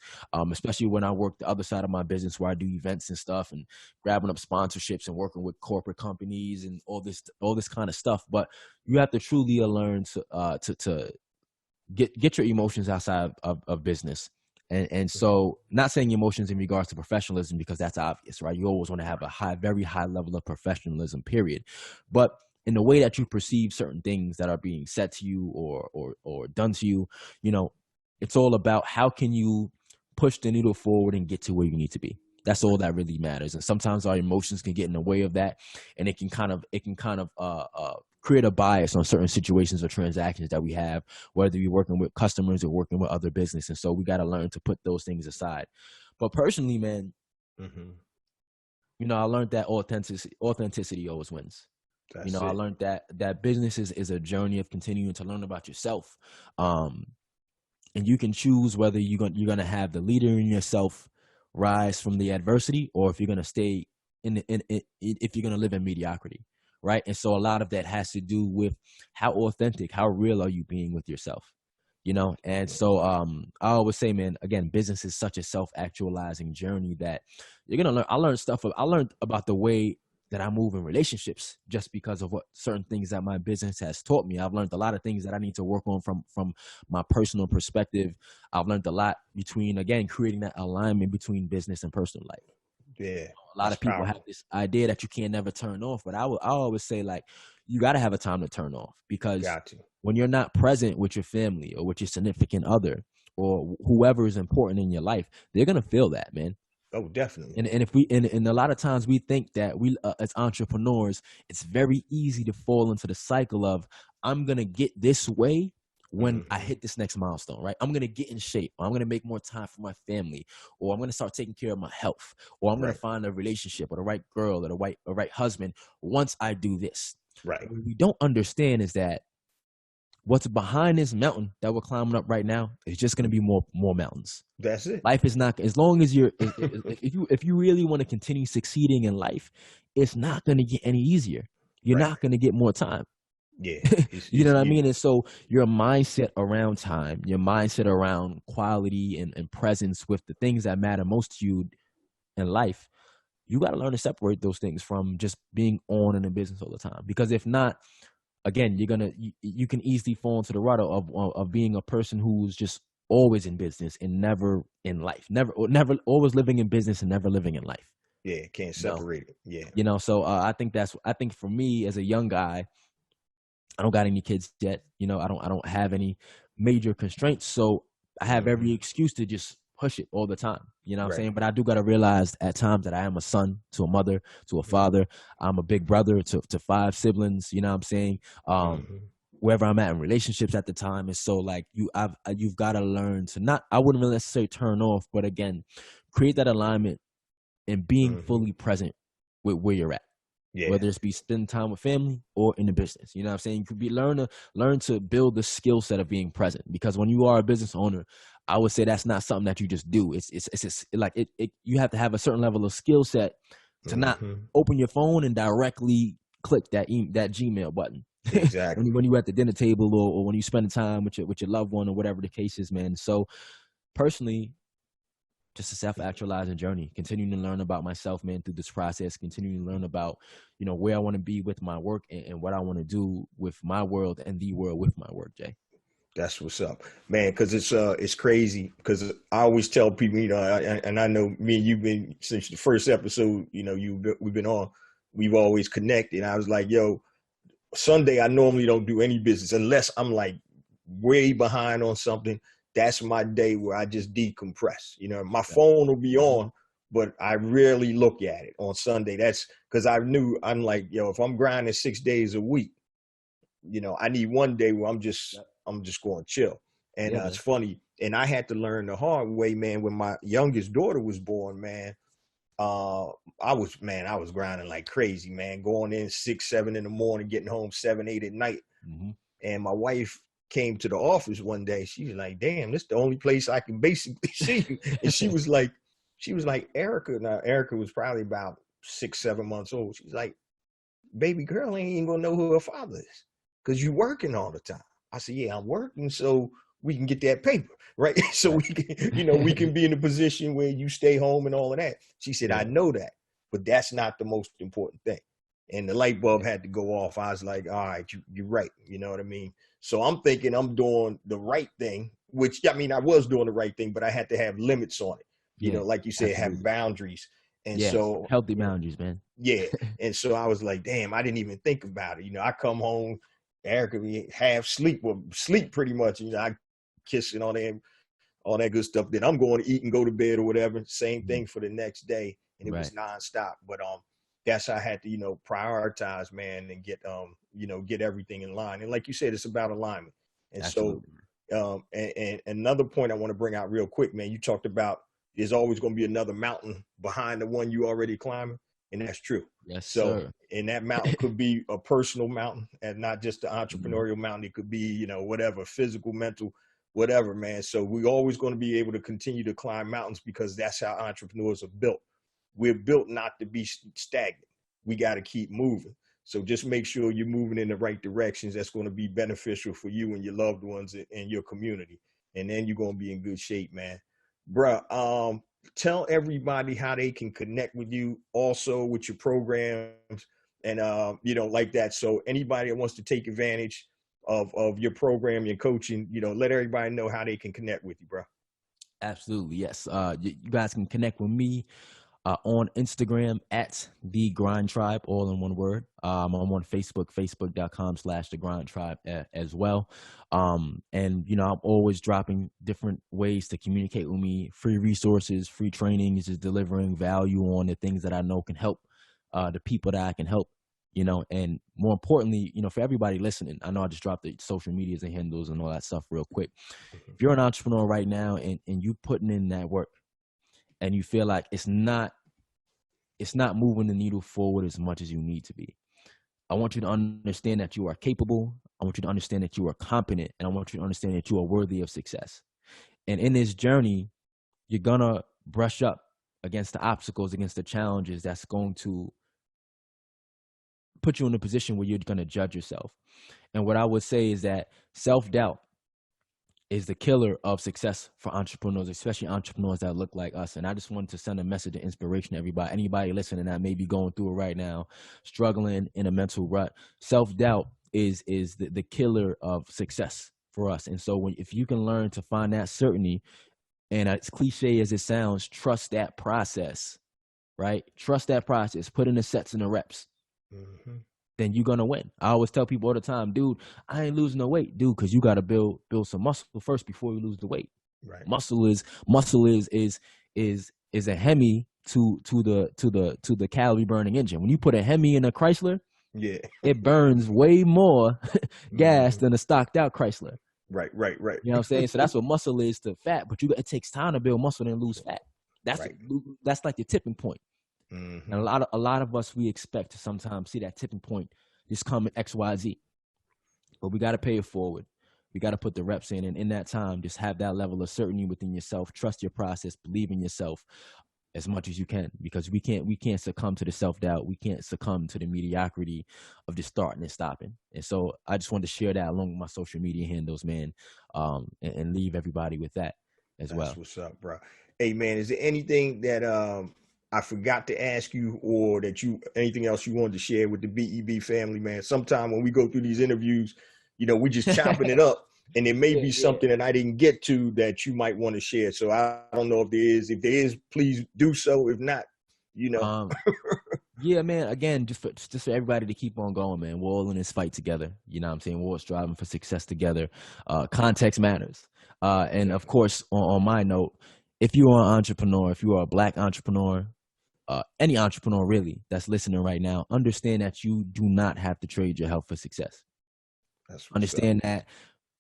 B: especially when I work the other side of my business where I do events and stuff and grabbing up sponsorships and working with corporate companies and all this kind of stuff. But you have to truly learn to get your emotions outside of business. And so, not saying emotions in regards to professionalism, because that's obvious, right? You always want to have a very high level of professionalism, period. But in the way that you perceive certain things that are being said to you or done to you, it's all about how can you push the needle forward and get to where you need to be. That's all that really matters. And sometimes our emotions can get in the way of that, and it can kind of create a bias on certain situations or transactions that we have, whether you're working with customers or working with other business. And so we got to learn to put those things aside. But personally, man,
A: Mm-hmm.
B: I learned that authenticity always wins.
A: That's
B: I
A: it.
B: learned that business is a journey of continuing to learn about yourself. Um, and you can choose whether you're gonna have the leader in yourself rise from the adversity, or if you're gonna stay if you're gonna live in mediocrity, right? And so a lot of that has to do with how authentic, how real are you being with yourself, And so I always say, man, again, business is such a self-actualizing journey that you're gonna learn. I learned about the way that I move in relationships just because of what certain things that my business has taught me. I've learned a lot of things that I need to work on from my personal perspective. I've learned a lot between, again, creating that alignment between business and personal life.
A: Yeah,
B: A lot
A: that's
B: of people have
A: powerful.
B: this idea that you can't never turn off, but I always say, like, you got to have a time to turn off, because
A: Got to.
B: when you're not present with your family or with your significant other or whoever is important in your life, they're gonna feel that, man.
A: Oh, definitely.
B: And if we and a lot of times we think that we as entrepreneurs, it's very easy to fall into the cycle of, I'm gonna get this way when I
A: Hmm.
B: hit this next milestone, right? I'm gonna get in shape, or I'm gonna make more time for my family, or I'm gonna start taking care of my health, or I'm gonna
A: Right.
B: find a relationship or the right girl or the right husband once I do this.
A: Right.
B: What we don't understand is that what's behind this mountain that we're climbing up right now is just gonna be more mountains.
A: That's it.
B: Life is not, as long as if you really want to continue succeeding in life, it's not going to get any easier. You're
A: Right.
B: not going to get more time.
A: Yeah.
B: You know
A: It's
B: what I
A: you.
B: mean? And so your mindset around time, your mindset around quality and presence with the things that matter most to you in life, you got to learn to separate those things from just being on in a business all the time. Because if not, again, you can easily fall into the rut of being a person who's just always in business and never in life, never always living in business and never living in life.
A: Yeah. Can't
B: You know,
A: separate it. Yeah.
B: so I think for me as a young guy, I don't got any kids yet. I don't have any major constraints, so I have
A: Hmm.
B: every excuse to just push it all the time. You know what I'm
A: Right.
B: saying? But I do got to realize at times that I am a son to a mother, to a father. I'm a big brother to five siblings. You know what I'm saying?
A: Hmm.
B: Wherever I'm at in relationships at the time. And so, like, you've got to learn to not, I wouldn't really necessarily turn off, but again, create that alignment and being
A: Hmm.
B: fully present with where you're at,
A: Yeah.
B: whether it's be spending time with family or in the business. You know what I'm saying? You could be learn to build the skill set of being present, because when you are a business owner, I would say that's not something that you just do. It's like you have to have a certain level of skill set to not
A: Hmm.
B: open your phone and directly click that Gmail button
A: Exactly.
B: when you're at the dinner table, or when you spend time with your loved one, or whatever the case is, man. So personally, just a self-actualizing journey, continuing to learn about myself, man, through this process, continuing to learn about, where I want to be with my work, and what I want to do with my world and the world with my work, Jay.
A: That's what's up, man. Because it's crazy. Because I always tell people, and I know me and you've been since the first episode. We've been on. We've always connected. I was like, yo, Sunday I normally don't do any business unless I'm like way behind on something. That's my day where I just decompress. My
B: Yeah.
A: phone will be on, but I rarely look at it on Sunday. That's because I'm like, yo, if I'm grinding 6 days a week, I need one day where
B: Yeah,
A: I'm just going to chill. And
B: yeah,
A: it's
B: man.
A: funny, and I had to learn the hard way, man. When my youngest daughter was born, man, uh, I was grinding like crazy, man. Going in 6, 7 in the morning, getting home 7, 8 at night.
B: Mm-hmm.
A: And my wife came to the office one day. She was like, "Damn, this is the only place I can basically see you." And she was like, Erica. Now Erica was probably about 6, 7 months old. She's like, baby girl ain't even gonna know who her father is because you working all the time. I said, yeah, I'm working so we can get that paper, right? So
B: Right.
A: we can, we can be in a position where you stay home and all of that. She said, I
B: Yeah.
A: know that, but that's not the most important thing. And the light bulb
B: Yeah.
A: had to go off. I was like, all right, you're right. You know what I mean? So I'm thinking I'm doing the right thing, which I mean, I was doing the right thing, but I had to have limits on it.
B: Yeah.
A: Like you said, have
B: Absolutely.
A: boundaries. And
B: Yes.
A: so,
B: Healthy boundaries, man.
A: yeah. And so I was like, damn, I didn't even think about it. I come home, Erica be half sleep or sleep pretty much. I kiss and all that good stuff. Then I'm going to eat and go to bed or whatever. Same
B: Mhm.
A: thing for the next day. And it was
B: Right.
A: nonstop. But that's how I had to, prioritize, man, and get everything in line. And like you said, it's about alignment. And so
B: Absolutely.
A: and another point I want to bring out real quick, man, you talked about there's always going to be another mountain behind the one you already climbing. And that's true.
B: Yes,
A: So,
B: sir.
A: and that mountain could be a personal mountain and not just the
B: Mhm.
A: entrepreneurial mountain. It could be, whatever, physical, mental, whatever, man. So we're always going to be able to continue to climb mountains because that's how entrepreneurs are built. We're built not to be stagnant. We got to keep moving. So just make sure you're moving in the right directions. That's going to be beneficial for you and your loved ones and your community. And then you're going to be in good shape, man. Bruh, tell everybody how they can connect with you also with your programs and like that. So anybody that wants to take advantage of your program, your coaching, let everybody know how they can connect with you, bro.
B: Absolutely, yes. You guys can connect with me on Instagram at The Grind Tribe, all in one word. I'm on Facebook, facebook.com/The Grind Tribe as well. And, I'm always dropping different ways to communicate with me, free resources, free trainings, just delivering value on the things that I know can help the people that I can help. And more importantly, for everybody listening, I know I just dropped the social medias and handles and all that stuff real quick. If you're an entrepreneur right now and you putting in that work and you feel like it's not moving the needle forward as much as you need to be, I want you to understand that you are capable. I want you to understand that you are competent, and I want you to understand that you are worthy of success. And in this journey, you're gonna brush up against the obstacles, against the challenges that's going to put you in a position where you're gonna judge yourself. And what I would say is that self-doubt is the killer of success for entrepreneurs, especially entrepreneurs that look like us. And I just wanted to send a message of inspiration to everybody, anybody listening that may be going through it right now, struggling in a mental rut. Self-doubt is the killer of success for us. And so if you can learn to find that certainty, and as cliche as it sounds, trust that process, right? Trust that process, put in the sets and the reps.
A: Mm-hmm.
B: Then you're gonna win. I always tell people all the time, dude, I ain't losing no weight, dude, because you gotta build some muscle first before you lose the weight.
A: Right.
B: Muscle is a Hemi to the calorie burning engine. When you put a Hemi in a Chrysler,
A: Yeah.
B: it burns way more gas
A: Mm-hmm.
B: than a stocked out Chrysler.
A: Right.
B: You know what I'm saying? So that's what muscle is to fat, but it takes time to build muscle and lose fat.
A: Right.
B: That's like the tipping point.
A: Mm-hmm.
B: And a lot of us, we expect to sometimes see that tipping point just come in XYZ, but we got to pay it forward. We got to put the reps in, and in that time, just have that level of certainty within yourself. Trust your process, believe in yourself as much as you can, because we can't succumb to the self-doubt. We can't succumb to the mediocrity of just starting and stopping. And so I just wanted to share that along with my social media handles, man, and leave everybody with that as
A: That's
B: well.
A: what's up, bro. Hey, man, is there anything that I forgot to ask you, or that anything else you wanted to share with the BEB family, man? Sometime when we go through these interviews, we just chopping it up, and there may be
B: Yeah.
A: something that I didn't get to that you might want to share. So I don't know if there is. If there is, please do so. If not, you know.
B: Um, Yeah, man. Again, just for everybody to keep on going, man. We're all in this fight together. You know what I'm saying? We're all striving for success together. Context matters. And of course, on my note, if you are an entrepreneur, if you are a Black entrepreneur, any entrepreneur really that's listening right now, understand that you do not have to trade your health for success.
A: That's what's up.
B: Understand that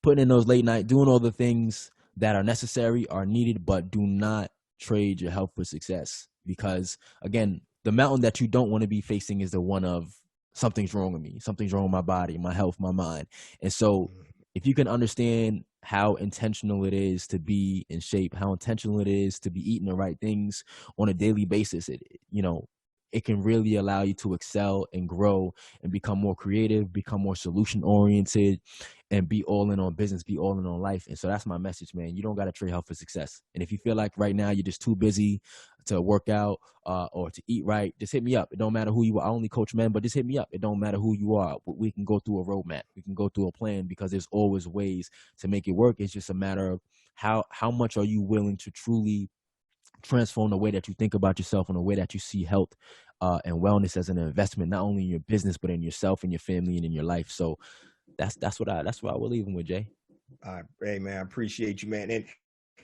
B: putting in those late night, doing all the things that are necessary, are needed, but do not trade your health for success. Because again, the mountain that you don't want to be facing is the one of something's wrong with me, something's wrong with my body, my health, my mind. And so if you can understand how intentional it is to be in shape, how intentional it is to be eating the right things on a daily basis, it can really allow you to excel and grow and become more creative, become more solution oriented, and be all in on business, be all in on life. And so that's my message, man. You don't got to trade health for success. And if you feel like right now you're just too busy to work out or to eat right, just hit me up. It don't matter who you are. I only coach men, but just hit me up. It don't matter who you are. We can go through a roadmap. We can go through a plan, because there's always ways to make it work. It's just a matter of how much are you willing to truly transform the way that you think about yourself and the way that you see health and wellness as an investment, not only in your business, but in yourself and your family and in your life. So that's what I will leave him with, Jay.
A: All right, hey man, I appreciate you, man. And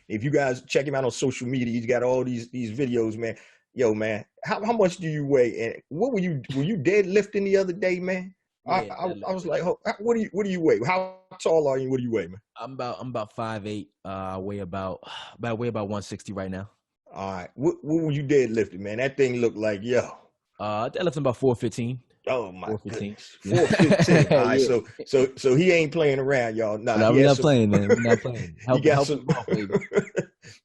A: if you guys check him out on social media, he's got all these videos, man. Yo, man, how much do you weigh? And what were you deadlifting the other day, man?
B: Yeah,
A: I was like, what do you weigh? How tall are you? What do you weigh, man?
B: I'm about 5'8". I weigh about 160 right now.
A: All right, what were you deadlifting, man? That thing looked like, yo.
B: That left him about 415.
A: Oh my
B: 415.
A: goodness,
B: Yeah.
A: 415. All right,
B: Yeah.
A: so he ain't playing around, y'all.
B: Oh,
A: Nah,
B: no,
A: he
B: we're
A: has
B: not
A: some.
B: playing, man. We're not playing.
A: He got
B: Help
A: some.
B: is wealth, baby.
A: Got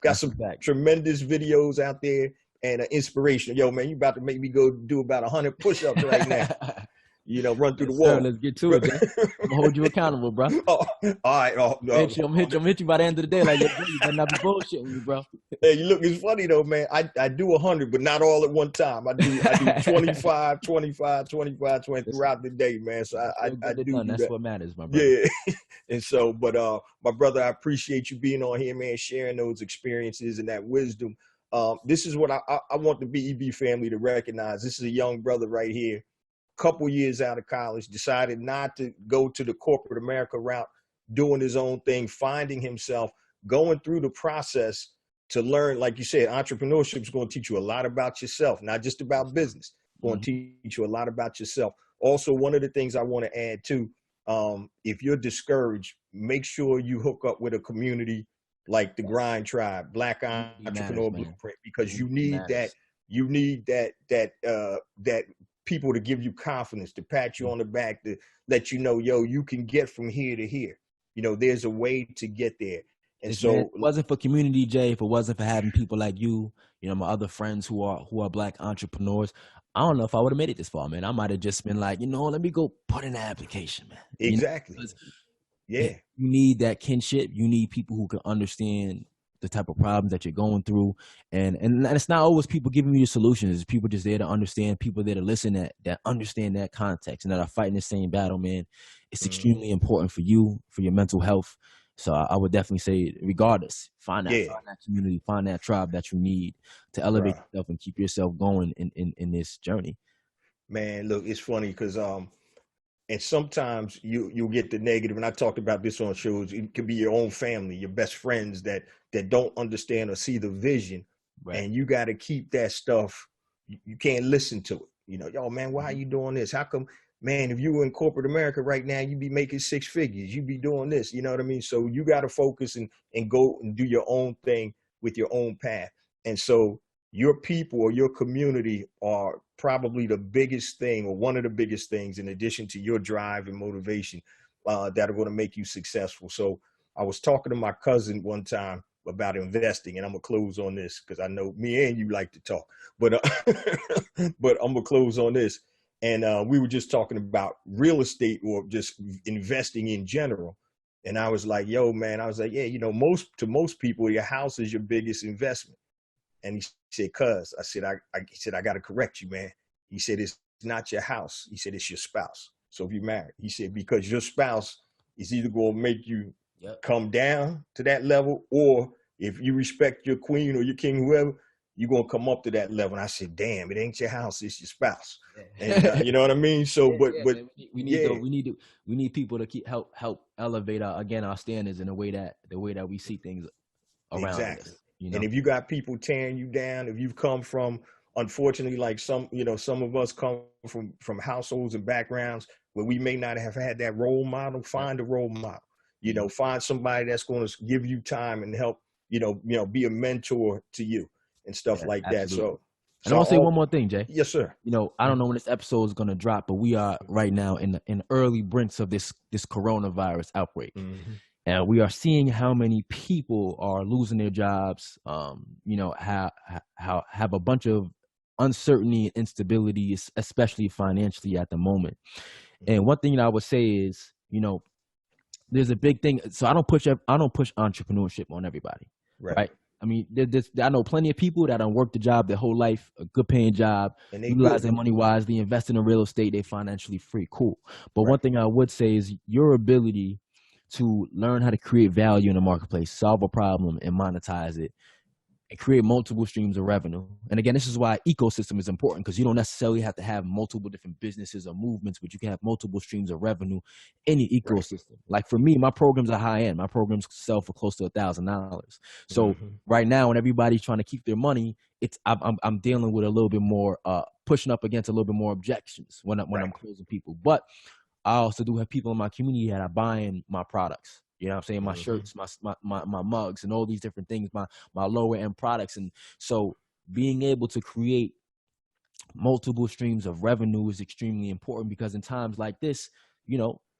B: That's a
A: some
B: fact.
A: tremendous videos out there and inspiration. Yo, man, you about to make me go do about 100 push-ups right now. Run through the
B: Yes, sir.
A: wall.
B: Let's get to it, Jay. I'm gonna hold you accountable, bro.
A: Oh, all right.
B: I'm hit you by the end of the day. Like, yo, Jay, you better not be bullshitting me, bro.
A: Hey, look, it's funny though, man. I do 100, but not all at one time. I do 25, 25, 25, 20
B: Listen,
A: throughout the day, man. So I,
B: still
A: I
B: get it
A: do
B: done.
A: do
B: That's
A: that.
B: what matters, my brother.
A: Yeah. And so, but my brother, I appreciate you being on here, man, sharing those experiences and that wisdom. This is what I want the BEB family to recognize. This is a young brother right here, couple years out of college, decided not to go to the corporate America route, doing his own thing, finding himself, going through the process to learn. Like you said, entrepreneurship is going to teach you a lot about yourself, not just about business. It's going to teach you a lot about yourself. Also, one of the things I want to add too, if you're discouraged, make sure you hook up with a community like the Grind Tribe, Black
B: Community matters,
A: Entrepreneur
B: man.
A: Blueprint, because you
B: Community
A: need that.
B: matters.
A: You need that people to give you confidence, to pat you on the back, to let you know, yo, you can get from here to here. There's a way to get there. And
B: If, man,
A: so,
B: if it wasn't for community, Jay, if it wasn't for having people like you, my other friends who are Black entrepreneurs, I don't know if I would have made it this far, man. I might have just been like, let me go put in an application, man.
A: exactly.
B: Because
A: Yeah.
B: you need that kinship. You need people who can understand the type of problems that you're going through, and it's not always people giving you the solutions. It's people just there to understand, people there to listen, that understand that context and that are fighting the same battle, man. It's extremely important for you, for your mental health. So I would definitely say, regardless, find that community, find that tribe that you need to elevate
A: Bruh.
B: yourself and keep yourself going in this journey.
A: Man, look, it's funny because and sometimes you'll get the negative, and I talked about this on shows. It could be your own family, your best friends that don't understand or see the vision,
B: Right.
A: and you got to keep that stuff. You can't listen to it. Yo, man, why are you doing this? How come, man? If you were in corporate America right now, you'd be making six figures. You'd be doing this. You know what I mean? So you got to focus and go and do your own thing with your own path. And so your people or your community are probably the biggest thing, or one of the biggest things, in addition to your drive and motivation, that are going to make you successful. So I was talking to my cousin one time about investing, and I'm gonna close on this because I know me and you like to talk, but but I'm gonna close on this. And we were just talking about real estate or just investing in general. And I was like, yo, man, I was like, yeah, most people, your house is your biggest investment. And he said, cuz, he said, I got to correct you, man. He said, it's not your house. He said, it's your spouse. So if you're married, he said, because your spouse is either going to make you come down to that level, or if you respect your queen or your king, whoever, you're going to come up to that level. And I said, damn, it ain't your house, it's your spouse. And you know what I mean? So, but
B: we need people to help elevate our standards in the way that we see things around
A: exactly.
B: us.
A: And if you got people tearing you down, if you've come from, unfortunately, like some of us come from households and backgrounds where we may not have had that role model, find a role model. Find somebody that's going to give you time and help, be a mentor to you and stuff like that. So
B: and I want to say one more thing, Jay.
A: Yes, sir.
B: I don't know when this episode is going to drop, but we are right now in early brinks of this coronavirus outbreak. And we are seeing how many people are losing their jobs, have a bunch of uncertainty and instability, especially financially at the moment. And one thing I would say is, there's a big thing. So I don't push entrepreneurship on everybody, right? I mean, I know plenty of people that don't work the job their whole life, a good paying job,
A: and
B: utilize their money wisely, invest in the real estate, they're financially free. Cool. But one thing I would say is your ability to learn how to create value in the marketplace, solve a problem and monetize it, and create multiple streams of revenue. And again, this is why ecosystem is important, because you don't necessarily have to have multiple different businesses or movements, but you can have multiple streams of revenue in the ecosystem. Like for me, my programs are high end. My programs sell for close to $1,000. So right now, when everybody's trying to keep their money, I'm dealing with a little bit more, pushing up against a little bit more objections when I'm closing people. But I also do have people in my community that are buying my products. You know what I'm saying? My shirts, my mugs, and all these different things, my lower end products. And so being able to create multiple streams of revenue is extremely important, because in times like this,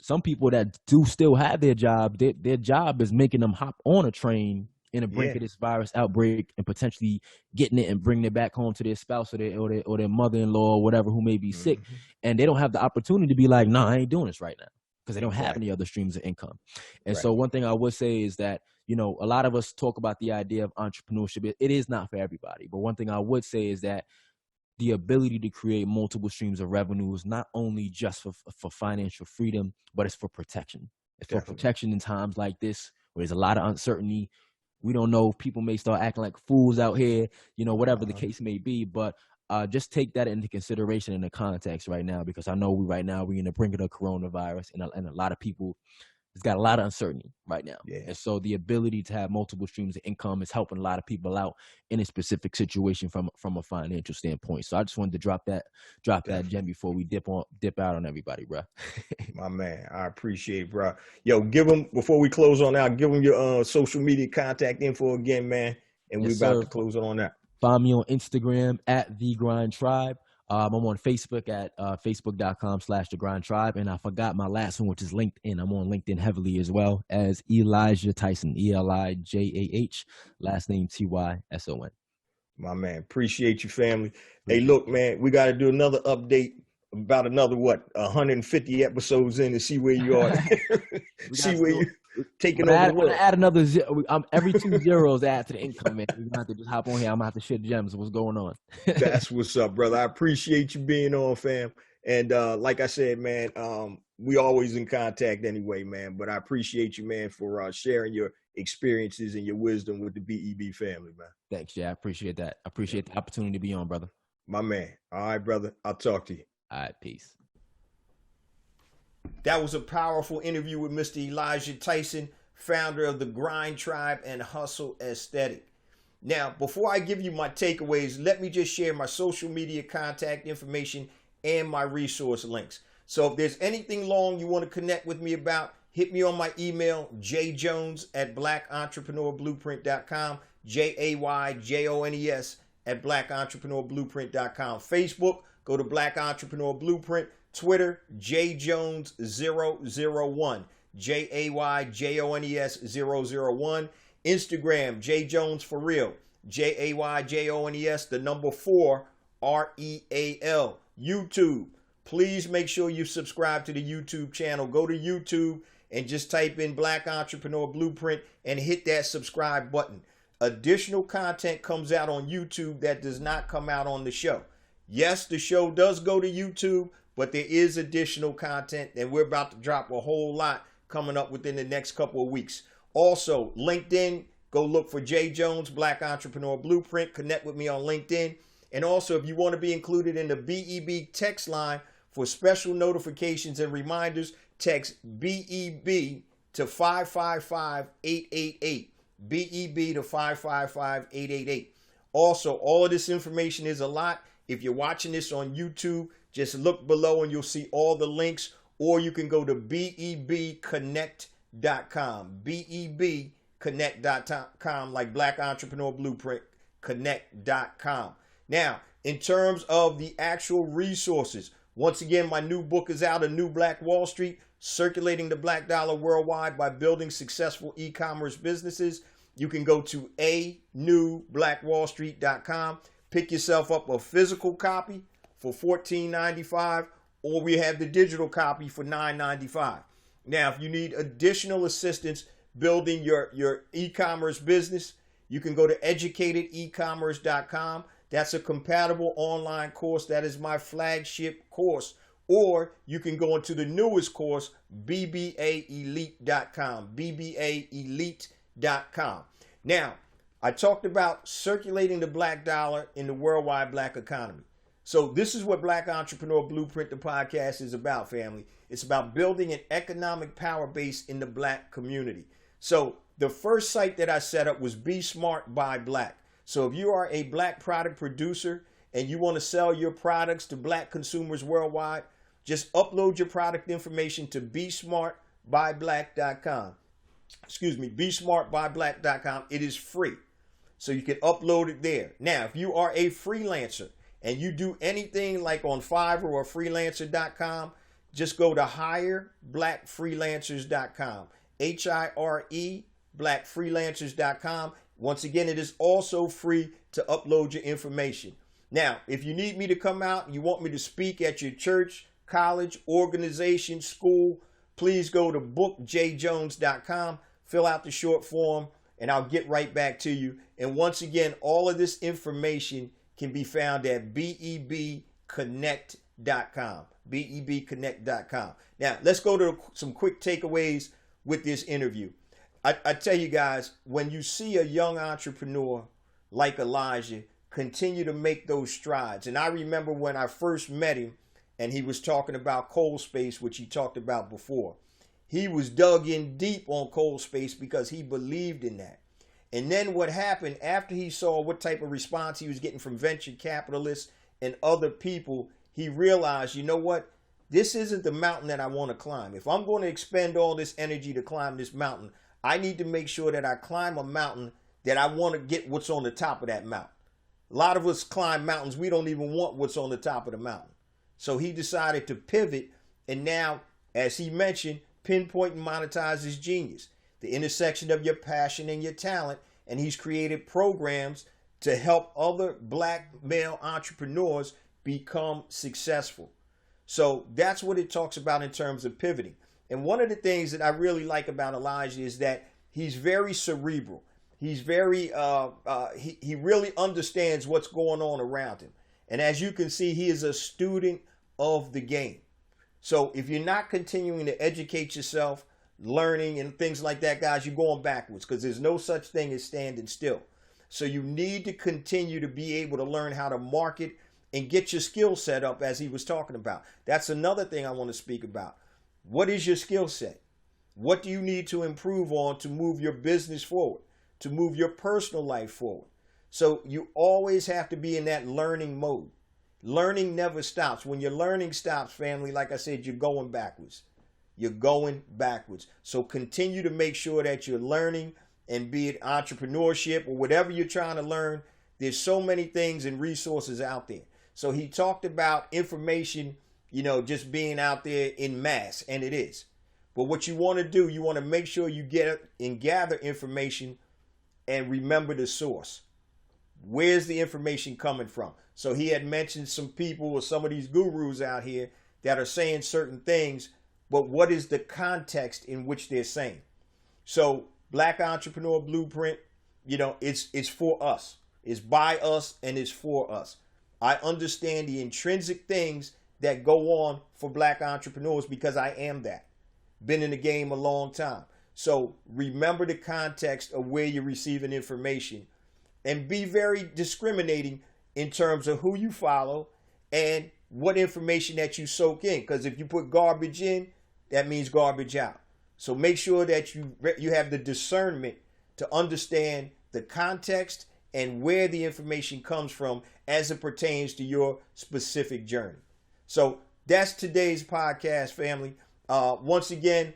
B: some people that do still have their job, their job is making them hop on a train in the brink
A: Yeah.
B: of this virus outbreak and potentially getting it and bringing it back home to their spouse or their mother-in-law or whatever who may be sick.
A: Mm-hmm.
B: And they don't have the opportunity to be like, nah, I ain't doing this right now, because they don't have
A: Exactly.
B: any other streams of income. And
A: Right.
B: so one thing I would say is that, a lot of us talk about the idea of entrepreneurship. It is not for everybody. But one thing I would say is that the ability to create multiple streams of revenue is not only just for financial freedom, but it's for protection. It's for
A: Definitely.
B: protection in times like this, where there's a lot of uncertainty. We don't know if people may start acting like fools out here, whatever the case may be. But just take that into consideration in the context right now, because I know we're in the brink of the coronavirus, and a lot of people, it's got a lot of uncertainty right now.
A: Yeah.
B: And so the ability to have multiple streams of income is helping a lot of people out in a specific situation from a financial standpoint. So I just wanted to drop that gem before we dip out on everybody, bro.
A: My man, I appreciate it, bro. Yo, before we close on out, give them your social media contact info again, man. And
B: Yes,
A: we're about
B: sir.
A: to close it on out.
B: Find me on Instagram at The Grind Tribe. I'm on Facebook at facebook.com/The Grind Tribe. And I forgot my last one, which is LinkedIn. I'm on LinkedIn heavily as well as Elijah Tyson, ELIJAH, last name TYSON.
A: My man, appreciate you, family. Hey, look, man, we got to do another update about another 150 episodes in to see where you are. See where you taking over the world.
B: Add another zero. Every 2 zeros add to the income, man. We're gonna have to just hop on here. I'm gonna have to share gems of what's going on.
A: That's what's up, brother. I appreciate you being on, fam. And like I said, man, we always in contact anyway, man. But I appreciate you, man, for sharing your experiences and your wisdom with the BEB family, man.
B: Thanks, yeah. I appreciate that. I appreciate the opportunity to be on, brother.
A: My man. All right, brother. I'll talk to you.
B: All right, peace.
A: That was a powerful interview with Mr. Elijah Tyson, founder of the Grind Tribe and Hustle Aesthetic. Now, before I give you my takeaways, let me just share my social media contact information and my resource links. So if there's anything long you want to connect with me about, hit me on my email, jjones@blackentrepreneurblueprint.com, JAYJONES@blackentrepreneurblueprint.com. Facebook, go to Black Entrepreneur Blueprint. Twitter, jjones001, JAYJONES001. Instagram, jjones for real, JAYJONES, the number 4, REAL. YouTube, please make sure you subscribe to the YouTube channel. Go to YouTube and just type in Black Entrepreneur Blueprint and hit that subscribe button. Additional content comes out on YouTube that does not come out on the show. Yes, the show does go to YouTube, but there is additional content, and we're about to drop a whole lot coming up within the next couple of weeks. Also, LinkedIn, go look for J Jones, Black Entrepreneur Blueprint. Connect with me on LinkedIn. And also, if you want to be included in the BEB text line for special notifications and reminders, text BEB to 555-888. BEB to 555-888. Also, all of this information is a lot. If you're watching this on YouTube, just look below and you'll see all the links, or you can go to bebconnect.com. bebconnect.com, like Black Entrepreneur Blueprint, connect.com. Now, in terms of the actual resources, once again, my new book is out, A New Black Wall Street, Circulating the Black Dollar Worldwide by Building Successful E-Commerce Businesses. You can go to anewblackwallstreet.com. Pick yourself up a physical copy for $14.95, or we have the digital copy for $9.95. Now, if you need additional assistance building your e-commerce business, you can go to educatedecommerce.com. That's a compatible online course. That is my flagship course. Or you can go into the newest course, BBAelite.com. BBAelite.com. Now, I talked about circulating the black dollar in the worldwide black economy. So this is what Black Entrepreneur Blueprint, the podcast, is about, family. It's about building an economic power base in the black community. So the first site that I set up was Be Smart by Black. So if you are a black product producer and you want to sell your products to black consumers worldwide, just upload your product information to besmartbyblack.com. Excuse me, besmartbyblack.com. It is free. So you can upload it there. Now, if you are a freelancer and you do anything like on Fiverr or freelancer.com, just go to hireblackfreelancers.com. HIRE blackfreelancers.com. Once again, it is also free to upload your information. Now, if you need me to come out and you want me to speak at your church, college, organization, school, please go to bookjjones.com, fill out the short form, and I'll get right back to you. And once again, all of this information can be found at bebconnect.com. bebconnect.com. Now, let's go to some quick takeaways with this interview. I tell you guys, when you see a young entrepreneur like Elijah continue to make those strides, and I remember when I first met him and he was talking about cold space, which he talked about before. He was dug in deep on cold space because he believed in that. And then what happened after he saw what type of response he was getting from venture capitalists and other people, he realized, you know what? This isn't the mountain that I want to climb. If I'm going to expend all this energy to climb this mountain, I need to make sure that I climb a mountain that I want to get what's on the top of that mountain. A lot of us climb mountains, we don't even want what's on the top of the mountain. So he decided to pivot, and now, as he mentioned, pinpoint and monetize his genius, the intersection of your passion and your talent, and he's created programs to help other black male entrepreneurs become successful. So that's what it talks about in terms of pivoting. And one of the things that I really like about Elijah is that he's very cerebral. He's very, he really understands what's going on around him. And as you can see, he is a student of the game. So if you're not continuing to educate yourself, learning and things like that, guys, you're going backwards, because there's no such thing as standing still. So you need to continue to be able to learn how to market and get your skill set up, as he was talking about. That's another thing I want to speak about. What is your skill set? What do you need to improve on to move your business forward, to move your personal life forward? So you always have to be in that learning mode. Learning never stops. When your learning stops, family, like I said, you're going backwards. You're going backwards. So continue to make sure that you're learning, and be it entrepreneurship or whatever you're trying to learn, there's so many things and resources out there. So he talked about information, just being out there in mass, and it is. But what you want to do, you want to make sure you get and gather information and remember the source. Where's the information coming from? So he had mentioned some people or some of these gurus out here that are saying certain things, but what is the context in which they're saying? So Black Entrepreneur Blueprint, it's for us. It's by us and it's for us. I understand the intrinsic things that go on for black entrepreneurs because I am that. Been in the game a long time. So remember the context of where you're receiving information, and be very discriminating in terms of who you follow and what information that you soak in. Because if you put garbage in, that means garbage out. So make sure that you have the discernment to understand the context and where the information comes from as it pertains to your specific journey. So that's today's podcast, family. Once again,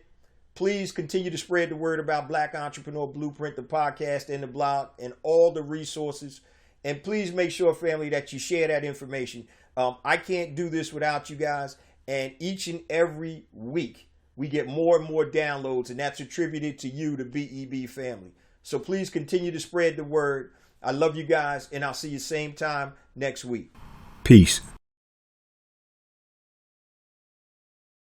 A: please continue to spread the word about Black Entrepreneur Blueprint, the podcast and the blog and all the resources. And please make sure, family, that you share that information. I can't do this without you guys. And each and every week, we get more and more downloads, and that's attributed to you, the BEB family. So please continue to spread the word. I love you guys, and I'll see you same time next week.
C: Peace.